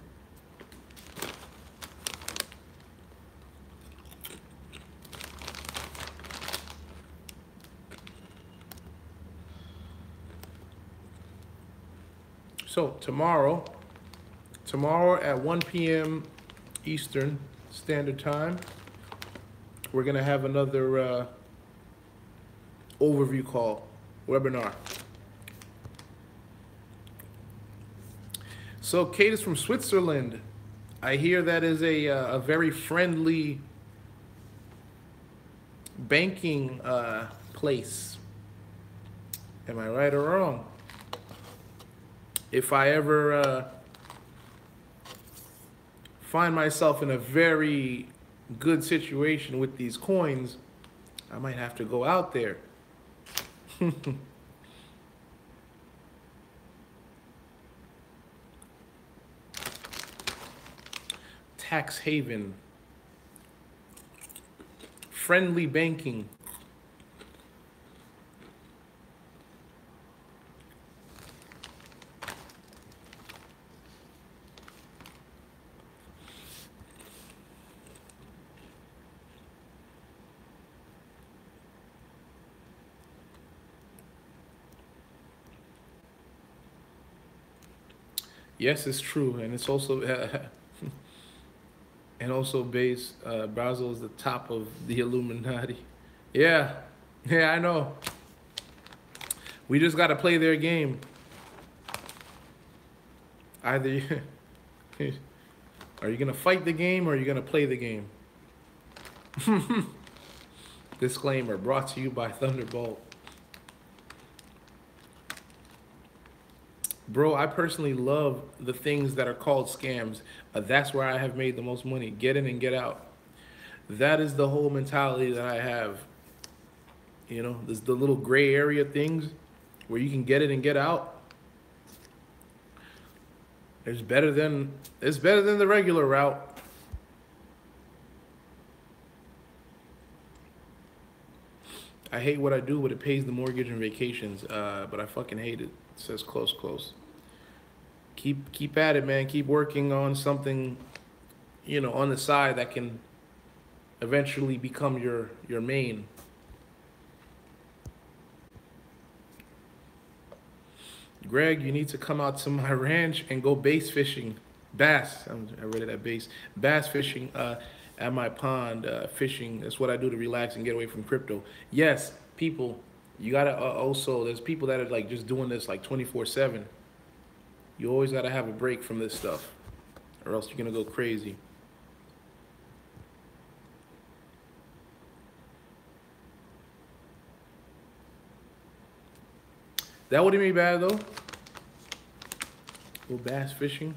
So tomorrow at 1 p.m. Eastern Standard Time, we're gonna have another overview call, webinar. So Kate is from Switzerland. I hear that is a very friendly banking place. Am I right or wrong? If I ever find myself in a very good situation with these coins, I might have to go out there. Tax haven. Friendly banking. Yes, it's true, and it's also and also base Brazil is the top of the Illuminati. Yeah, yeah, I know. We just got to play their game. Either are you gonna fight the game or are you gonna play the game? Disclaimer brought to you by Thunderbolt. Bro, I personally love the things that are called scams. That's where I have made the most money. Get in and get out. That is the whole mentality that I have. You know, there's the little gray area things where you can get it and get out. It's better than the regular route. I hate what I do, but it pays the mortgage and vacations. But I fucking hate it. It says close, close. Keep at it, man. Keep working on something, you know, on the side that can eventually become your main. Greg, you need to come out to my ranch and go bass fishing. Bass. I read it at bass. Bass fishing at my pond. Fishing. That's what I do to relax and get away from crypto. Yes, people. You gotta also. There's people that are like just doing this like 24/7. You always gotta have a break from this stuff, or else you're gonna go crazy. That wouldn't be bad though. Go bass fishing.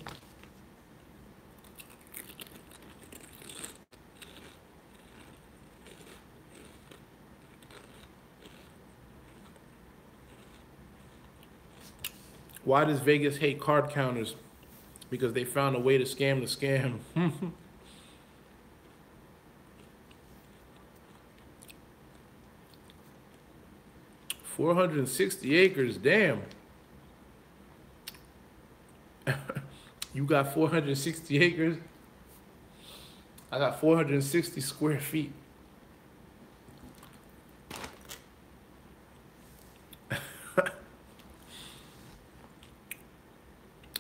Why does Vegas hate card counters? Because they found a way to scam the scam. 460 acres, damn. You got 460 acres? I got 460 square feet.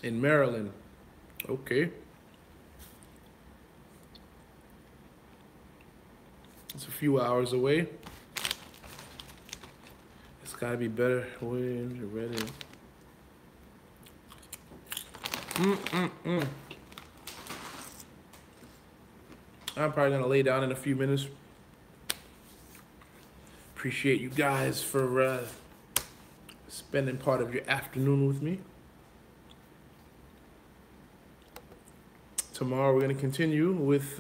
In Maryland. Okay. It's a few hours away. It's gotta be better. When you're ready. I'm probably gonna lay down in a few minutes. Appreciate you guys for spending part of your afternoon with me. Tomorrow we're gonna continue with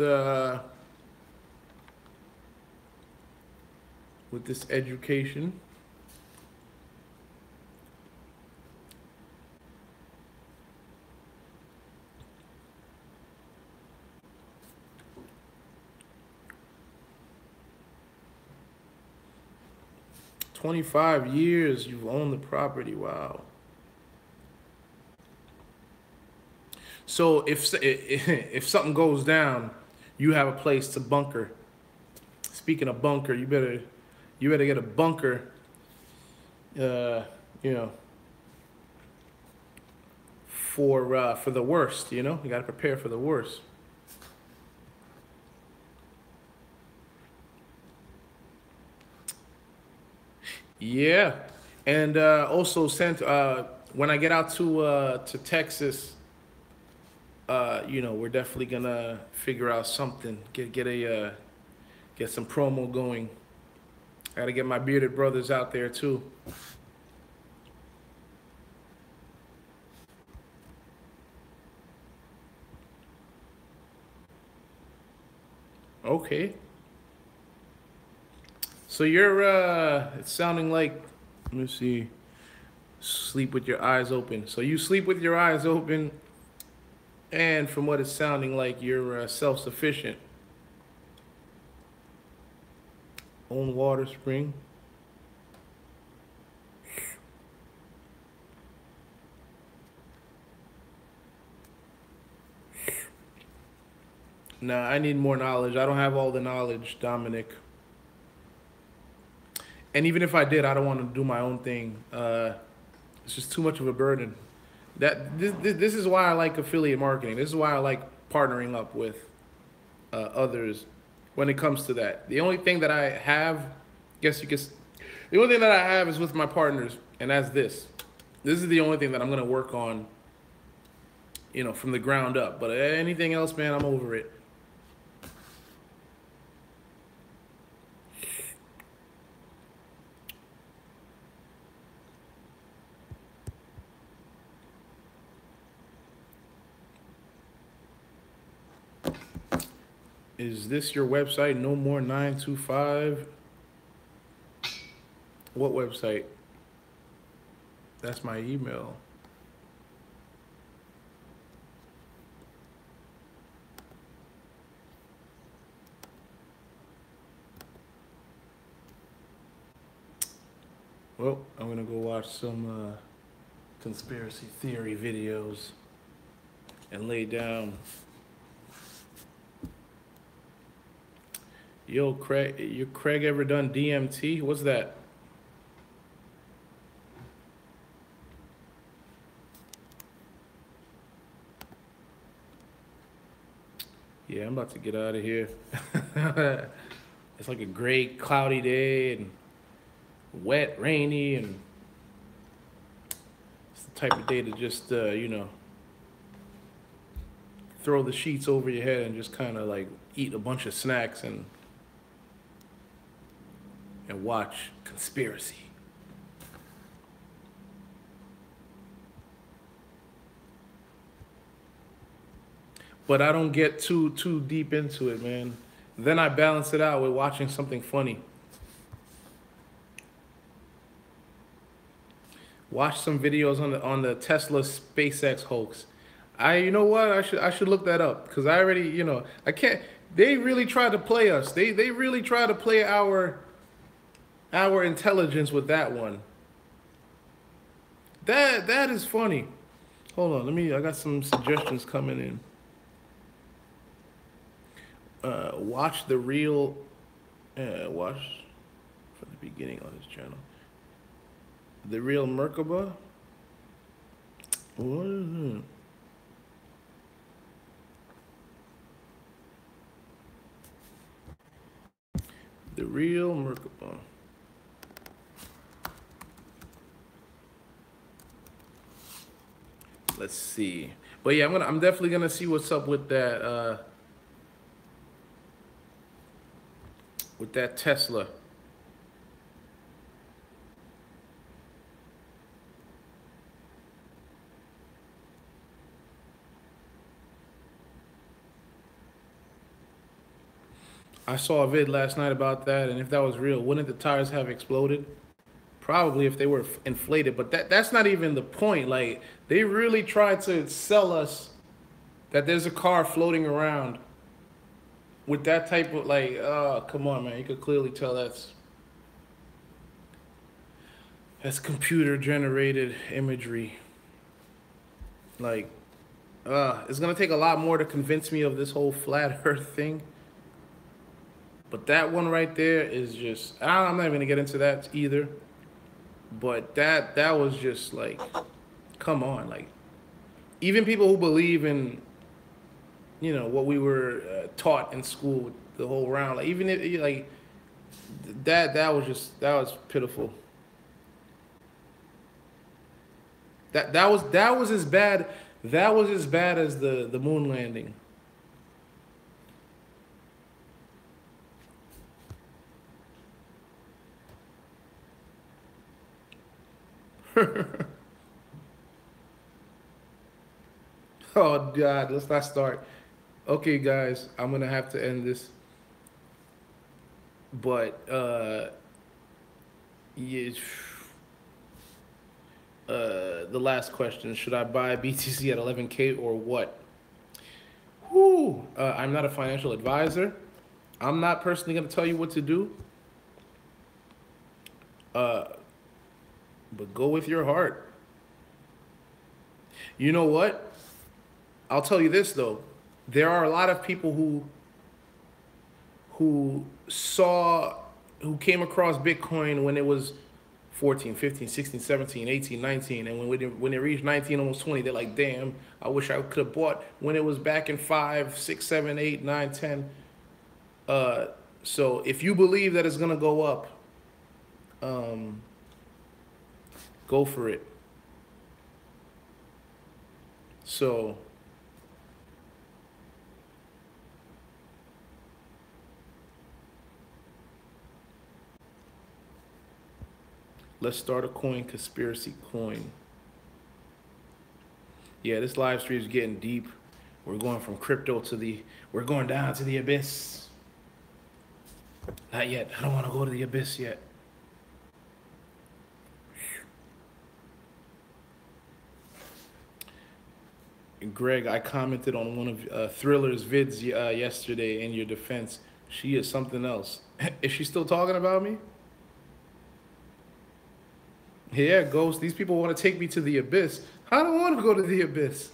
this education. $25 years you've owned the property. Wow. So if something goes down, you have a place to bunker. Speaking of bunker, you better get a bunker. You know, for the worst. You know, you got to prepare for the worst. Yeah, and also sent when I get out to Texas, you know, we're definitely gonna figure out something. Get some promo going. I gotta get my bearded brothers out there too. Okay. So you're it's sounding like, let me see, sleep with your eyes open. So you sleep with your eyes open, and from what it's sounding like, you're self-sufficient. Own water spring. Nah, I need more knowledge. I don't have all the knowledge, Dominic. And even if I did, I don't want to do my own thing. It's just too much of a burden. This is why I like affiliate marketing. This is why I like partnering up with others when it comes to that. The only thing that I have, guess you could, the only thing that I have is with my partners, and that's this. This is the only thing that I'm gonna work on, you know, from the ground up. But anything else, man, I'm over it. Is this your website? No more 925. What website? That's my email. Well, I'm gonna go watch some conspiracy theory videos and lay down. Yo, Craig ever done DMT? What's that? Yeah, I'm about to get out of here. It's like a gray, cloudy day and wet, rainy, and it's the type of day to just, throw the sheets over your head and just kind of like eat a bunch of snacks and watch conspiracy. But I don't get too deep into it, man. Then I balance it out with watching something funny. Watch some videos on the Tesla SpaceX hoax. You know what? I should look that up because I already, I can't. They really tried to play us. They really tried to play our intelligence with that one. That is funny. Hold on, I got some suggestions coming in. Watch the real. Watch from the beginning on his channel. The real Merkaba. What is it? The real Merkaba. Let's see. But yeah, I'm definitely gonna see what's up with that Tesla. I saw a vid last night about that, and if that was real, wouldn't the tires have exploded? Probably if they were inflated, but that's not even the point. Like, they really tried to sell us that there's a car floating around with that type of, like, oh, come on, man. You could clearly tell that's computer generated imagery. Like, it's gonna take a lot more to convince me of this whole flat earth thing. But that one right there is just, I'm not even gonna get into that either. But that was just like, come on, like, even people who believe in, what we were taught in school with the whole round, like, even if, like, that was pitiful. That was as bad. That was as bad as the moon landing. Oh God, let's not start. Okay, guys, I'm gonna have to end this. But yeah, the last question: should I buy BTC at 11K or what? Whew, I'm not a financial advisor. I'm not personally gonna tell you what to do. But go with your heart. You know what? I'll tell you this though. There are a lot of people who came across Bitcoin when it was 14, 15, 16, 17, 18, 19. And when it reached 19, almost 20, they're like, damn, I wish I could have bought when it was back in 5, 6, 7, 8, 9, 10. So if you believe that it's going to go up, go for it. So let's start a coin, conspiracy coin. Yeah, this live stream is getting deep. We're going from crypto to we're going down to the abyss. Not yet. I don't want to go to the abyss yet. Greg, I commented on one of Thriller's vids yesterday in your defense. She is something else. Is she still talking about me? Yeah, Ghost. These people want to take me to the abyss. I don't want to go to the abyss.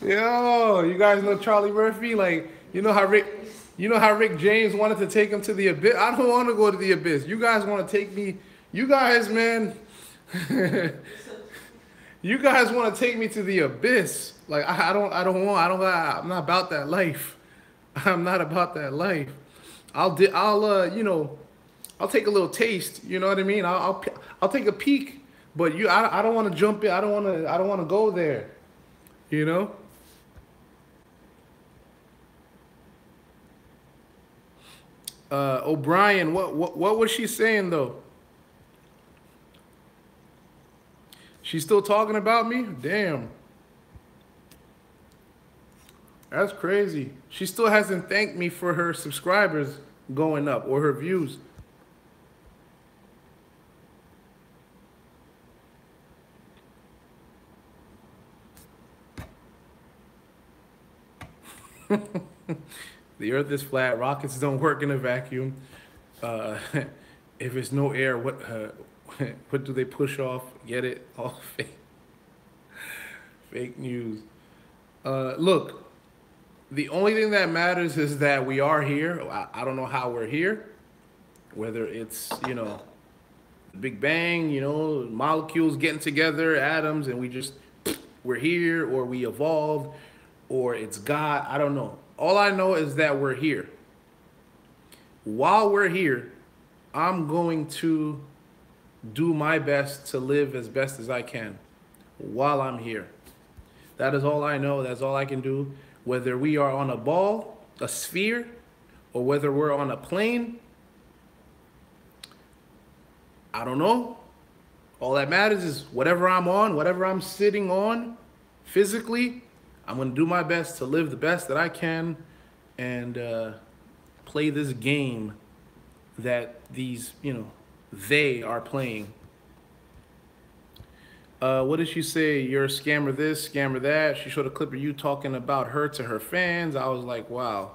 Yo, you guys know Charlie Murphy? Like, you know how Rick James wanted to take him to the abyss? I don't want to go to the abyss. You guys want to take me? You guys, man. You guys want to take me to the abyss? Like I'm not about that life. I'm not about that life. I'll take a little taste. You know what I mean? I'll take a peek. But I don't want to jump in. I don't want to go there. You know. O'Brien, what was she saying though? She's still talking about me? Damn. That's crazy. She still hasn't thanked me for her subscribers going up or her views. The earth is flat. Rockets don't work in a vacuum. If it's no air, what do they push off? Get it? All fake. Fake news. Look, the only thing that matters is that we are here. I don't know how we're here. Whether it's, the Big Bang, molecules getting together, atoms, and we're here, or we evolved, or it's God. I don't know. All I know is that we're here. While we're here, I'm going to do my best to live as best as I can while I'm here. That is all I know. That's all I can do. Whether we are on a ball, a sphere, or whether we're on a plane, I don't know. All that matters is whatever I'm on, whatever I'm sitting on physically, I'm going to do my best to live the best that I can and play this game that these, they are playing. What did she say? You're a scammer this, scammer that. She showed a clip of you talking about her to her fans. I was like, wow.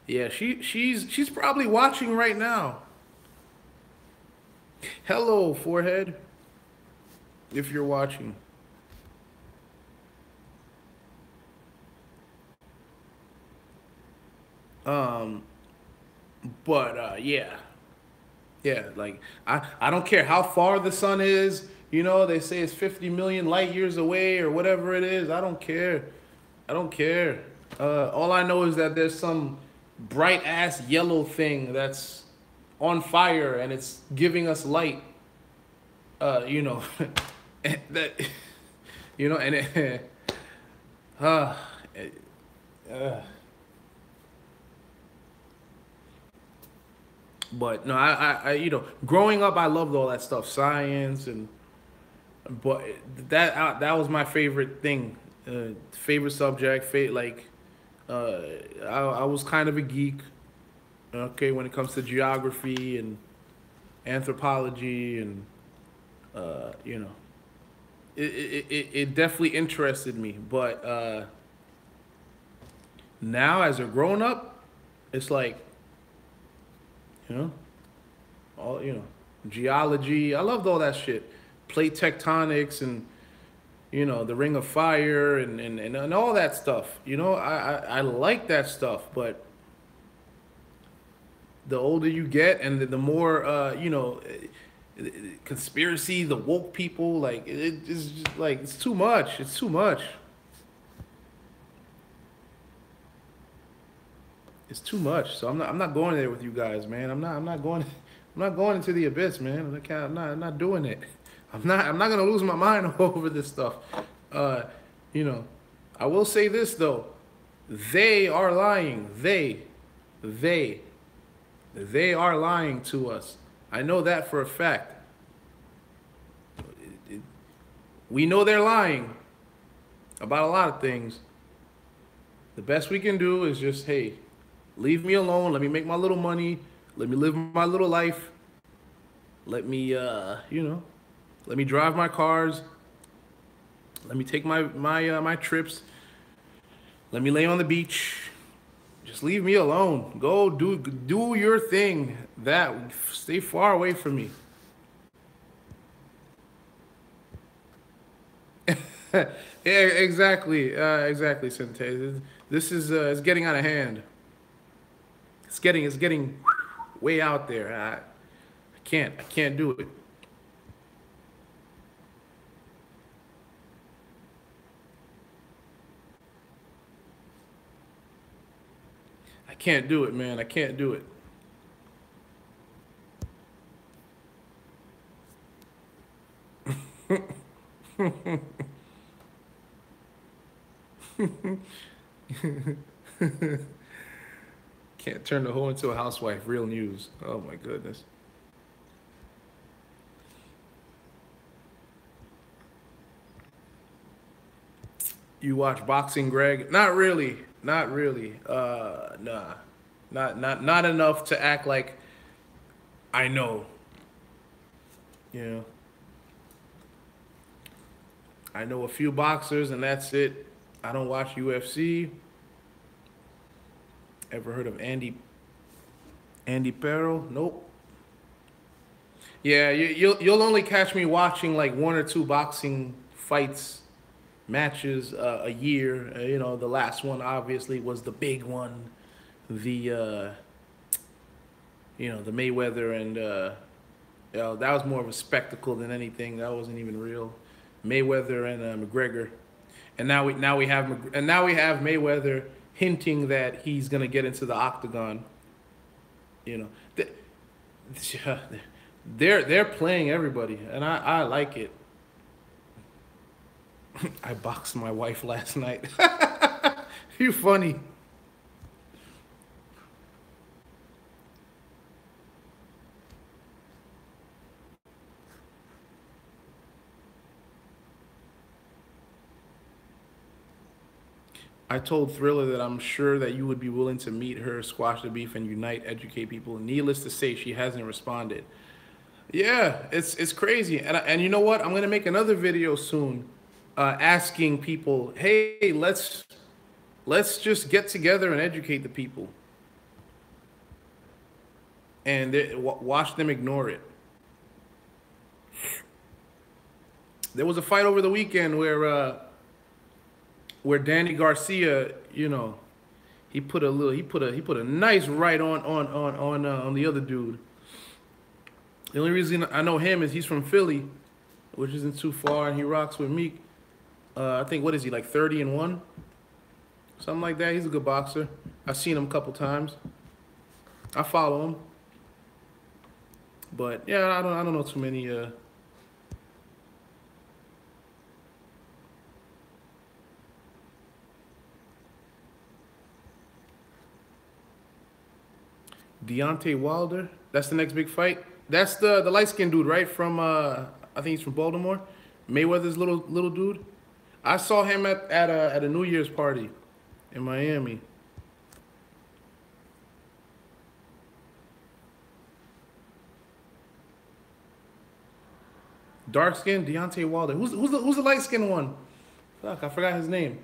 Yeah, she's probably watching right now. Hello, forehead, if you're watching. Yeah, like I don't care how far the sun is. They say it's 50 million light years away or whatever it is. I don't care. All I know is that there's some bright ass yellow thing that's on fire and it's giving us light. That and it, But no, I growing up, I loved all that stuff, science, but that was my favorite thing, favorite subject. I was kind of a geek, okay, when it comes to geography and anthropology, and it definitely interested me. But now, as a grown up, it's like, geology. I loved all that shit. Plate tectonics and, the Ring of Fire and all that stuff. I like that stuff, but the older you get and the more, conspiracy, the woke people, like, it's just like, it's too much. It's too much. It's too much. So I'm not going there with you guys, man. I'm not going into the abyss, man. I'm not doing it. I'm not gonna lose my mind over this stuff. I will say this though. They are lying. They are lying to us. I know that for a fact. We know they're lying. about a lot of things. The best we can do is just, hey, leave me alone. Let me make my little money. Let me live my little life. Let me, let me drive my cars. Let me take my trips. Let me lay on the beach. Just leave me alone. Go do your thing. Stay far away from me. Yeah, exactly, Sente. This is it's getting out of hand. It's getting way out there. I can't do it. I can't do it, man. I can't do it. Can't turn the hoe into a housewife. Real news. Oh my goodness. You watch boxing, Greg? Not really. Not really. Nah. Not enough to act like I know. You know. I know a few boxers and that's it. I don't watch UFC. Ever heard of Andy Perro? Nope. Yeah, you'll only catch me watching like one or two boxing fights, matches a year. The last one obviously was the big one, the the Mayweather and that was more of a spectacle than anything. That wasn't even real. Mayweather and McGregor, and now we have Mayweather hinting that he's gonna get into the octagon. They're playing everybody, and I like it. I boxed my wife last night. You funny. I told Thriller that I'm sure that you would be willing to meet her, squash the beef, and unite, educate people. Needless to say, she hasn't responded. Yeah, it's crazy. And you know what? I'm gonna make another video soon, asking people, hey, let's just get together and educate the people, and watch them ignore it. There was a fight over the weekend where Danny Garcia, he put a nice right on the other dude. The only reason I know him is he's from Philly, which isn't too far, and he rocks with Meek. I think, what is he, like 30-1? Something like that. He's a good boxer. I've seen him a couple times. I follow him. But yeah, I don't know too many Deontay Wilder. That's the next big fight. That's the light-skinned dude, right? From I think he's from Baltimore. Mayweather's little dude. I saw him at a New Year's party in Miami. Dark skin, Deontay Wilder. Who's the light-skinned one? Fuck, I forgot his name.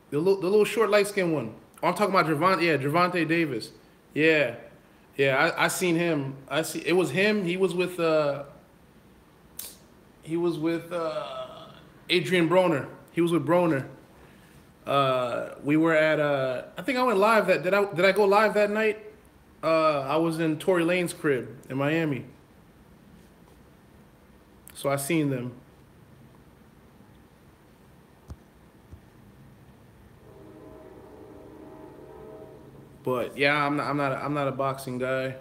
The little short light-skinned one. Oh, I'm talking about Gervonta Davis. Yeah. Yeah, I seen him. It was him. He was with Adrian Broner. He was with Broner. We were at I think I went live did I go live that night? I was in Tory Lane's crib in Miami. So I seen them. But yeah, I'm not a boxing guy.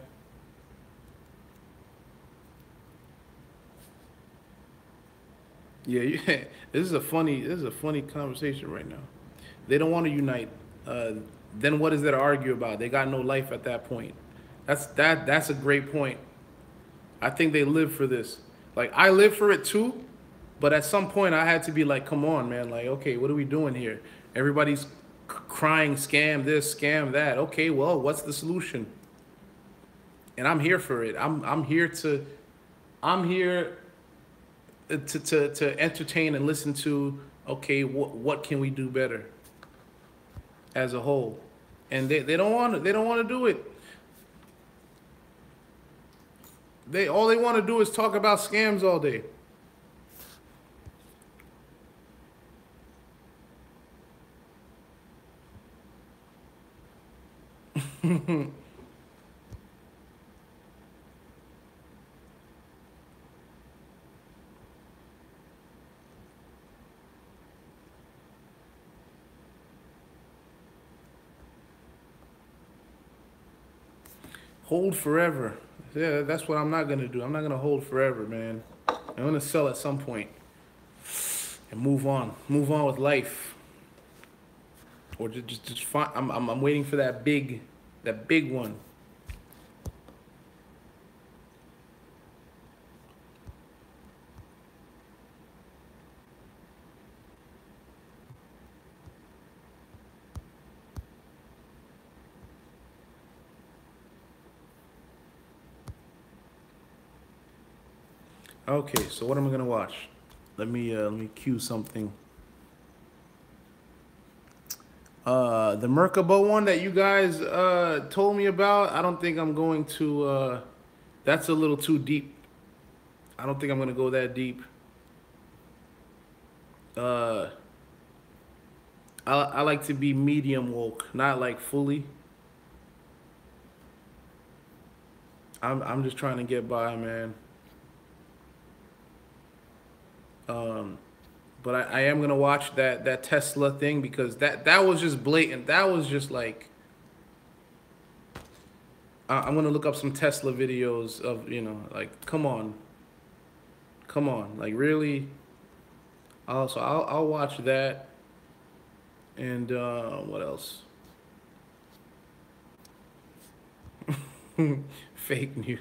Yeah, this is a funny conversation right now. They don't want to unite. Then what is there to argue about? They got no life at that point. That's a great point. I think they live for this. Like, I live for it too, But at some point, I had to be like, come on, man. Like, okay, what are we doing here? Everybody's crying, scam this, scam that. Okay, well, what's the solution? And I'm here for it. I'm here to entertain and listen to. Okay, what can we do better as a whole? And they don't want to do it. All they want to do is talk about scams all day. Hold forever. Yeah, that's what I'm not gonna do. I'm not gonna hold forever, man. I'm gonna sell at some point and move on. Move on with life, or just find. I'm waiting for that big one. Okay, so what am I gonna watch? Let me cue something. The Merkaba one that you guys told me about. I don't think I'm going to. That's a little too deep. I don't think I'm gonna go that deep. Uh, I like to be medium woke, not like fully. I'm just trying to get by, man. But I am gonna watch that Tesla thing because that was just blatant. That was just like I'm gonna look up some Tesla videos of like come on, like really. Also, I'll watch that and what else? Fake news.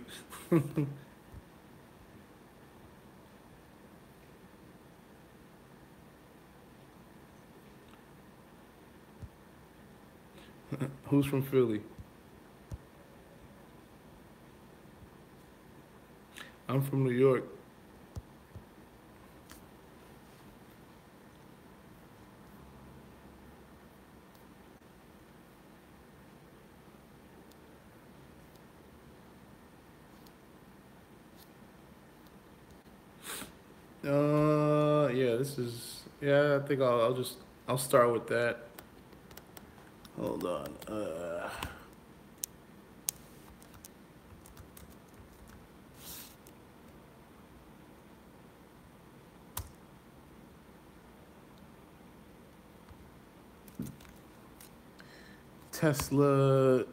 Who's from Philly? I'm from New York. Yeah, this is yeah. I think I'll start with that. Hold on. Tesla.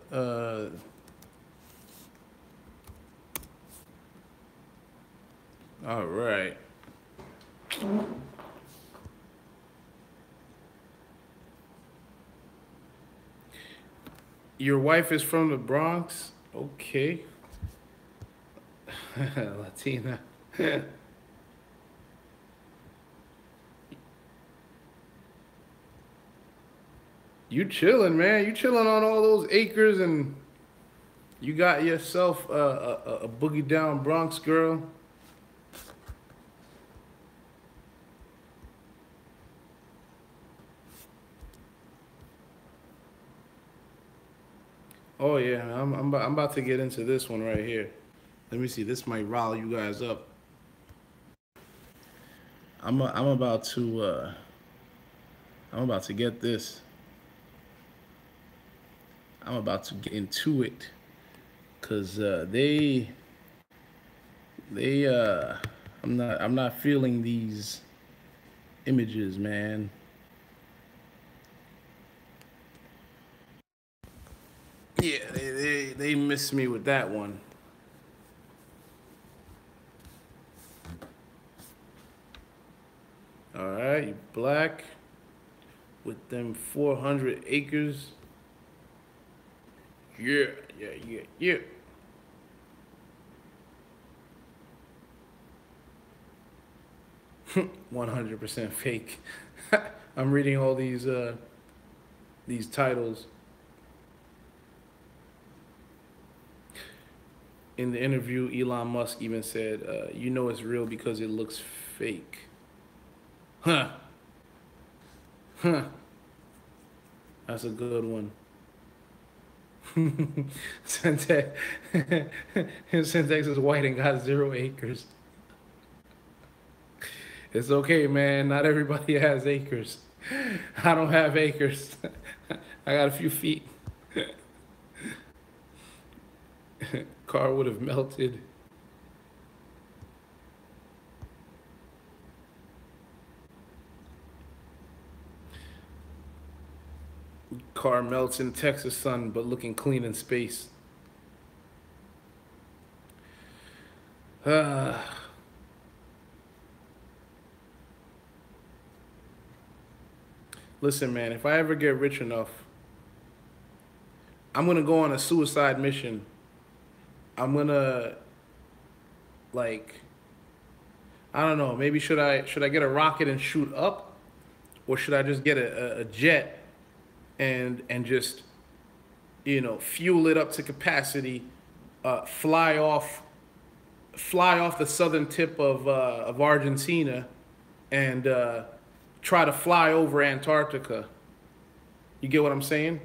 All right. Your wife is from the Bronx? Okay. Latina. You chilling, man. You chilling on all those acres and you got yourself a boogie down Bronx girl. Oh yeah, I'm about to get into this one right here. Let me see. This might rile you guys up. I'm about to get this. I'm about to get into it, cause I'm not feeling these images, man. Yeah, they miss me with that one. All right, you black with them 400 acres. Yeah, yeah, yeah, yeah. 100% fake. I'm reading all these titles. In the interview, Elon Musk even said, "You know it's real because it looks fake." Huh? Huh? That's a good one. Syntax, Syntax is white and got 0 acres. It's okay, man. Not everybody has acres. I don't have acres. I got a few feet. Car would have melted. Car melts in Texas sun, but looking clean in space. Listen, man, if I ever get rich enough, I'm gonna go on a suicide mission. I'm gonna like I don't know, maybe should I get a rocket and shoot up? Or should I just get a jet and just fuel it up to capacity, fly off the southern tip of Argentina, and try to fly over Antarctica. You get what I'm saying?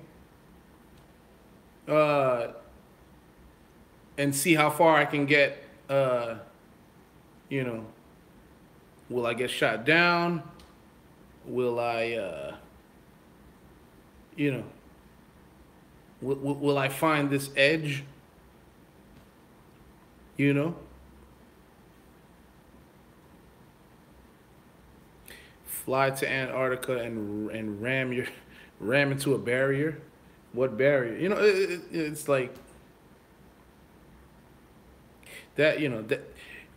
And see how far I can get. You know, will I get shot down? Will I, will I find this edge? You know? Fly to Antarctica and ram into a barrier. What barrier? It's like that. That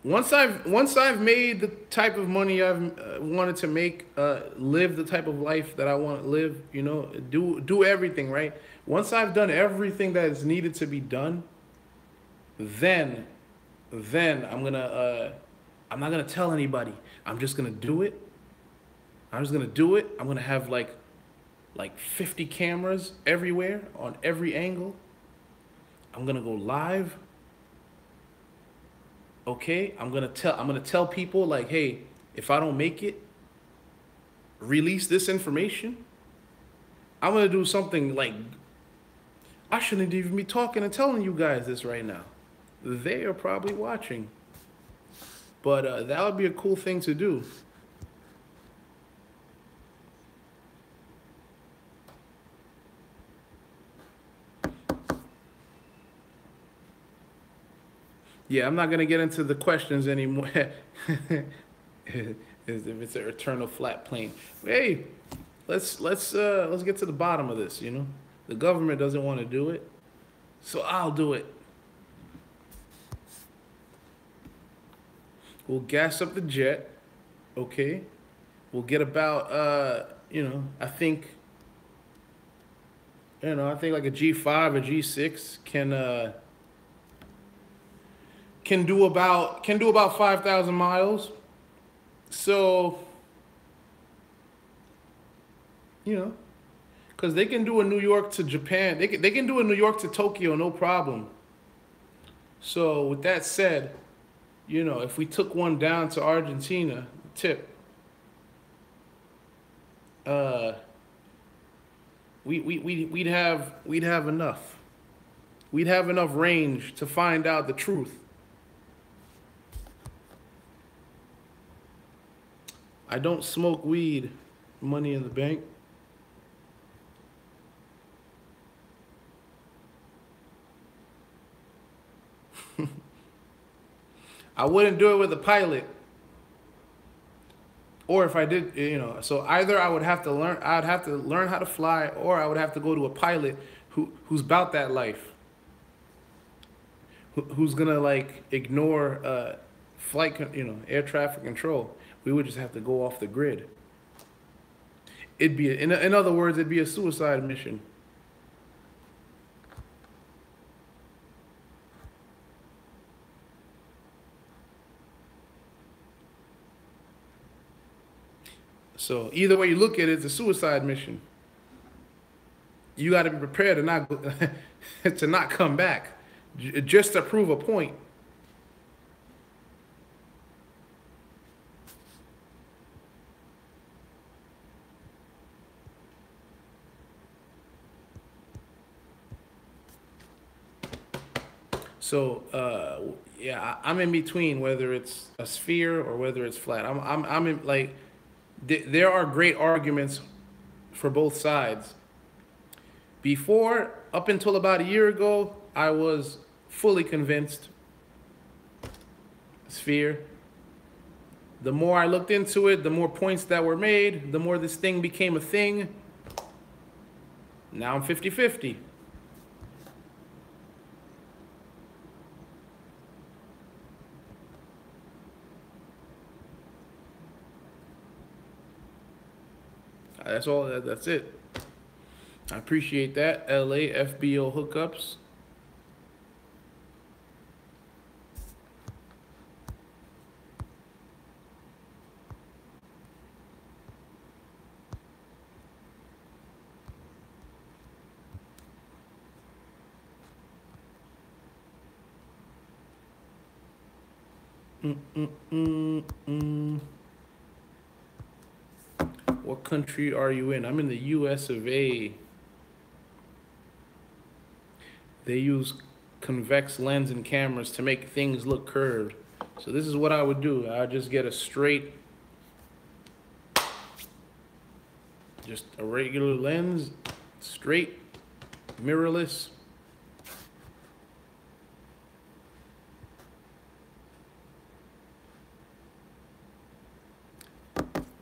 once I've made the type of money I've wanted to make, live the type of life that I want to live. Do everything right. Once I've done everything that is needed to be done, then I'm not gonna tell anybody. I'm just gonna do it. I'm gonna have like 50 cameras everywhere on every angle. I'm gonna go live. Okay, I'm gonna tell people like, hey, if I don't make it, release this information. I'm gonna do something like I shouldn't even be talking and telling you guys this right now. They are probably watching, but that would be a cool thing to do. Yeah, I'm not gonna get into the questions anymore. If it's an eternal flat plane, hey, let's get to the bottom of this. The government doesn't want to do it, so I'll do it. We'll gas up the jet, okay? We'll get about I think like a G5 or G6 can do about 5,000 miles. So, because they can do a New York to Japan, they can do a New York to Tokyo, no problem. So with that said, if we took one down to Argentina, tip, we'd have enough. We'd have enough range to find out the truth. I don't smoke weed. Money in the bank. I wouldn't do it with a pilot. Or if I did, so either I'd have to learn how to fly, or I would have to go to a pilot who's about that life. Who's gonna like ignore flight, air traffic control. We would just have to go off the grid. It'd be, in other words, it'd be a suicide mission. So either way you look at it, it's a suicide mission. You got to be prepared to not to not come back, just to prove a point. So yeah, I'm in between whether it's a sphere or whether it's flat. I'm in, like, there are great arguments for both sides. Before, up until about a year ago, I was fully convinced sphere. The more I looked into it, the more points that were made, the more this thing became a thing. Now I'm 50-50. That's all. That's it. I appreciate that. LA FBO hookups. What country are you in? I'm in the US of A. They use convex lens and cameras to make things look curved. So this is what I would do. I would just get a straight, just a regular lens, straight, mirrorless.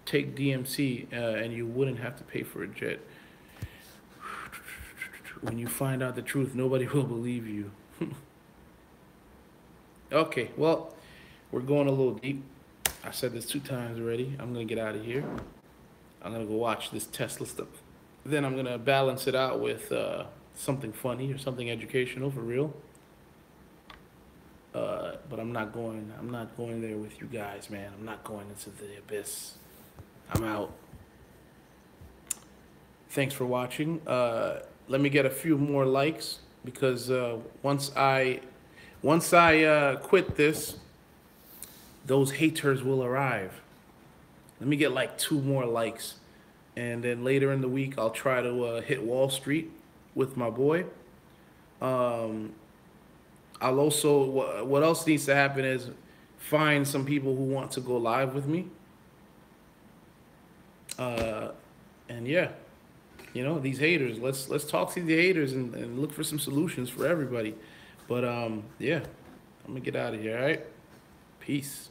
Take DMC and you wouldn't have to pay for a jet. When you find out the truth, nobody will believe you. Okay, well, we're going a little deep. I said this 2 times already. I'm gonna get out of here. I'm gonna go watch this Tesla stuff. Then I'm gonna balance it out with something funny or something educational for real. But I'm not going there with you guys, man. I'm not going into the abyss. I'm out. Thanks for watching. Let me get a few more likes, because once I quit this, those haters will arrive. Let me get like 2 more likes, and then later in the week I'll try to hit Wall Street with my boy. I'll also, what else needs to happen is find some people who want to go live with me. And yeah, you know, these haters, let's talk to the haters and look for some solutions for everybody. But yeah, I'm gonna get out of here. All right, peace.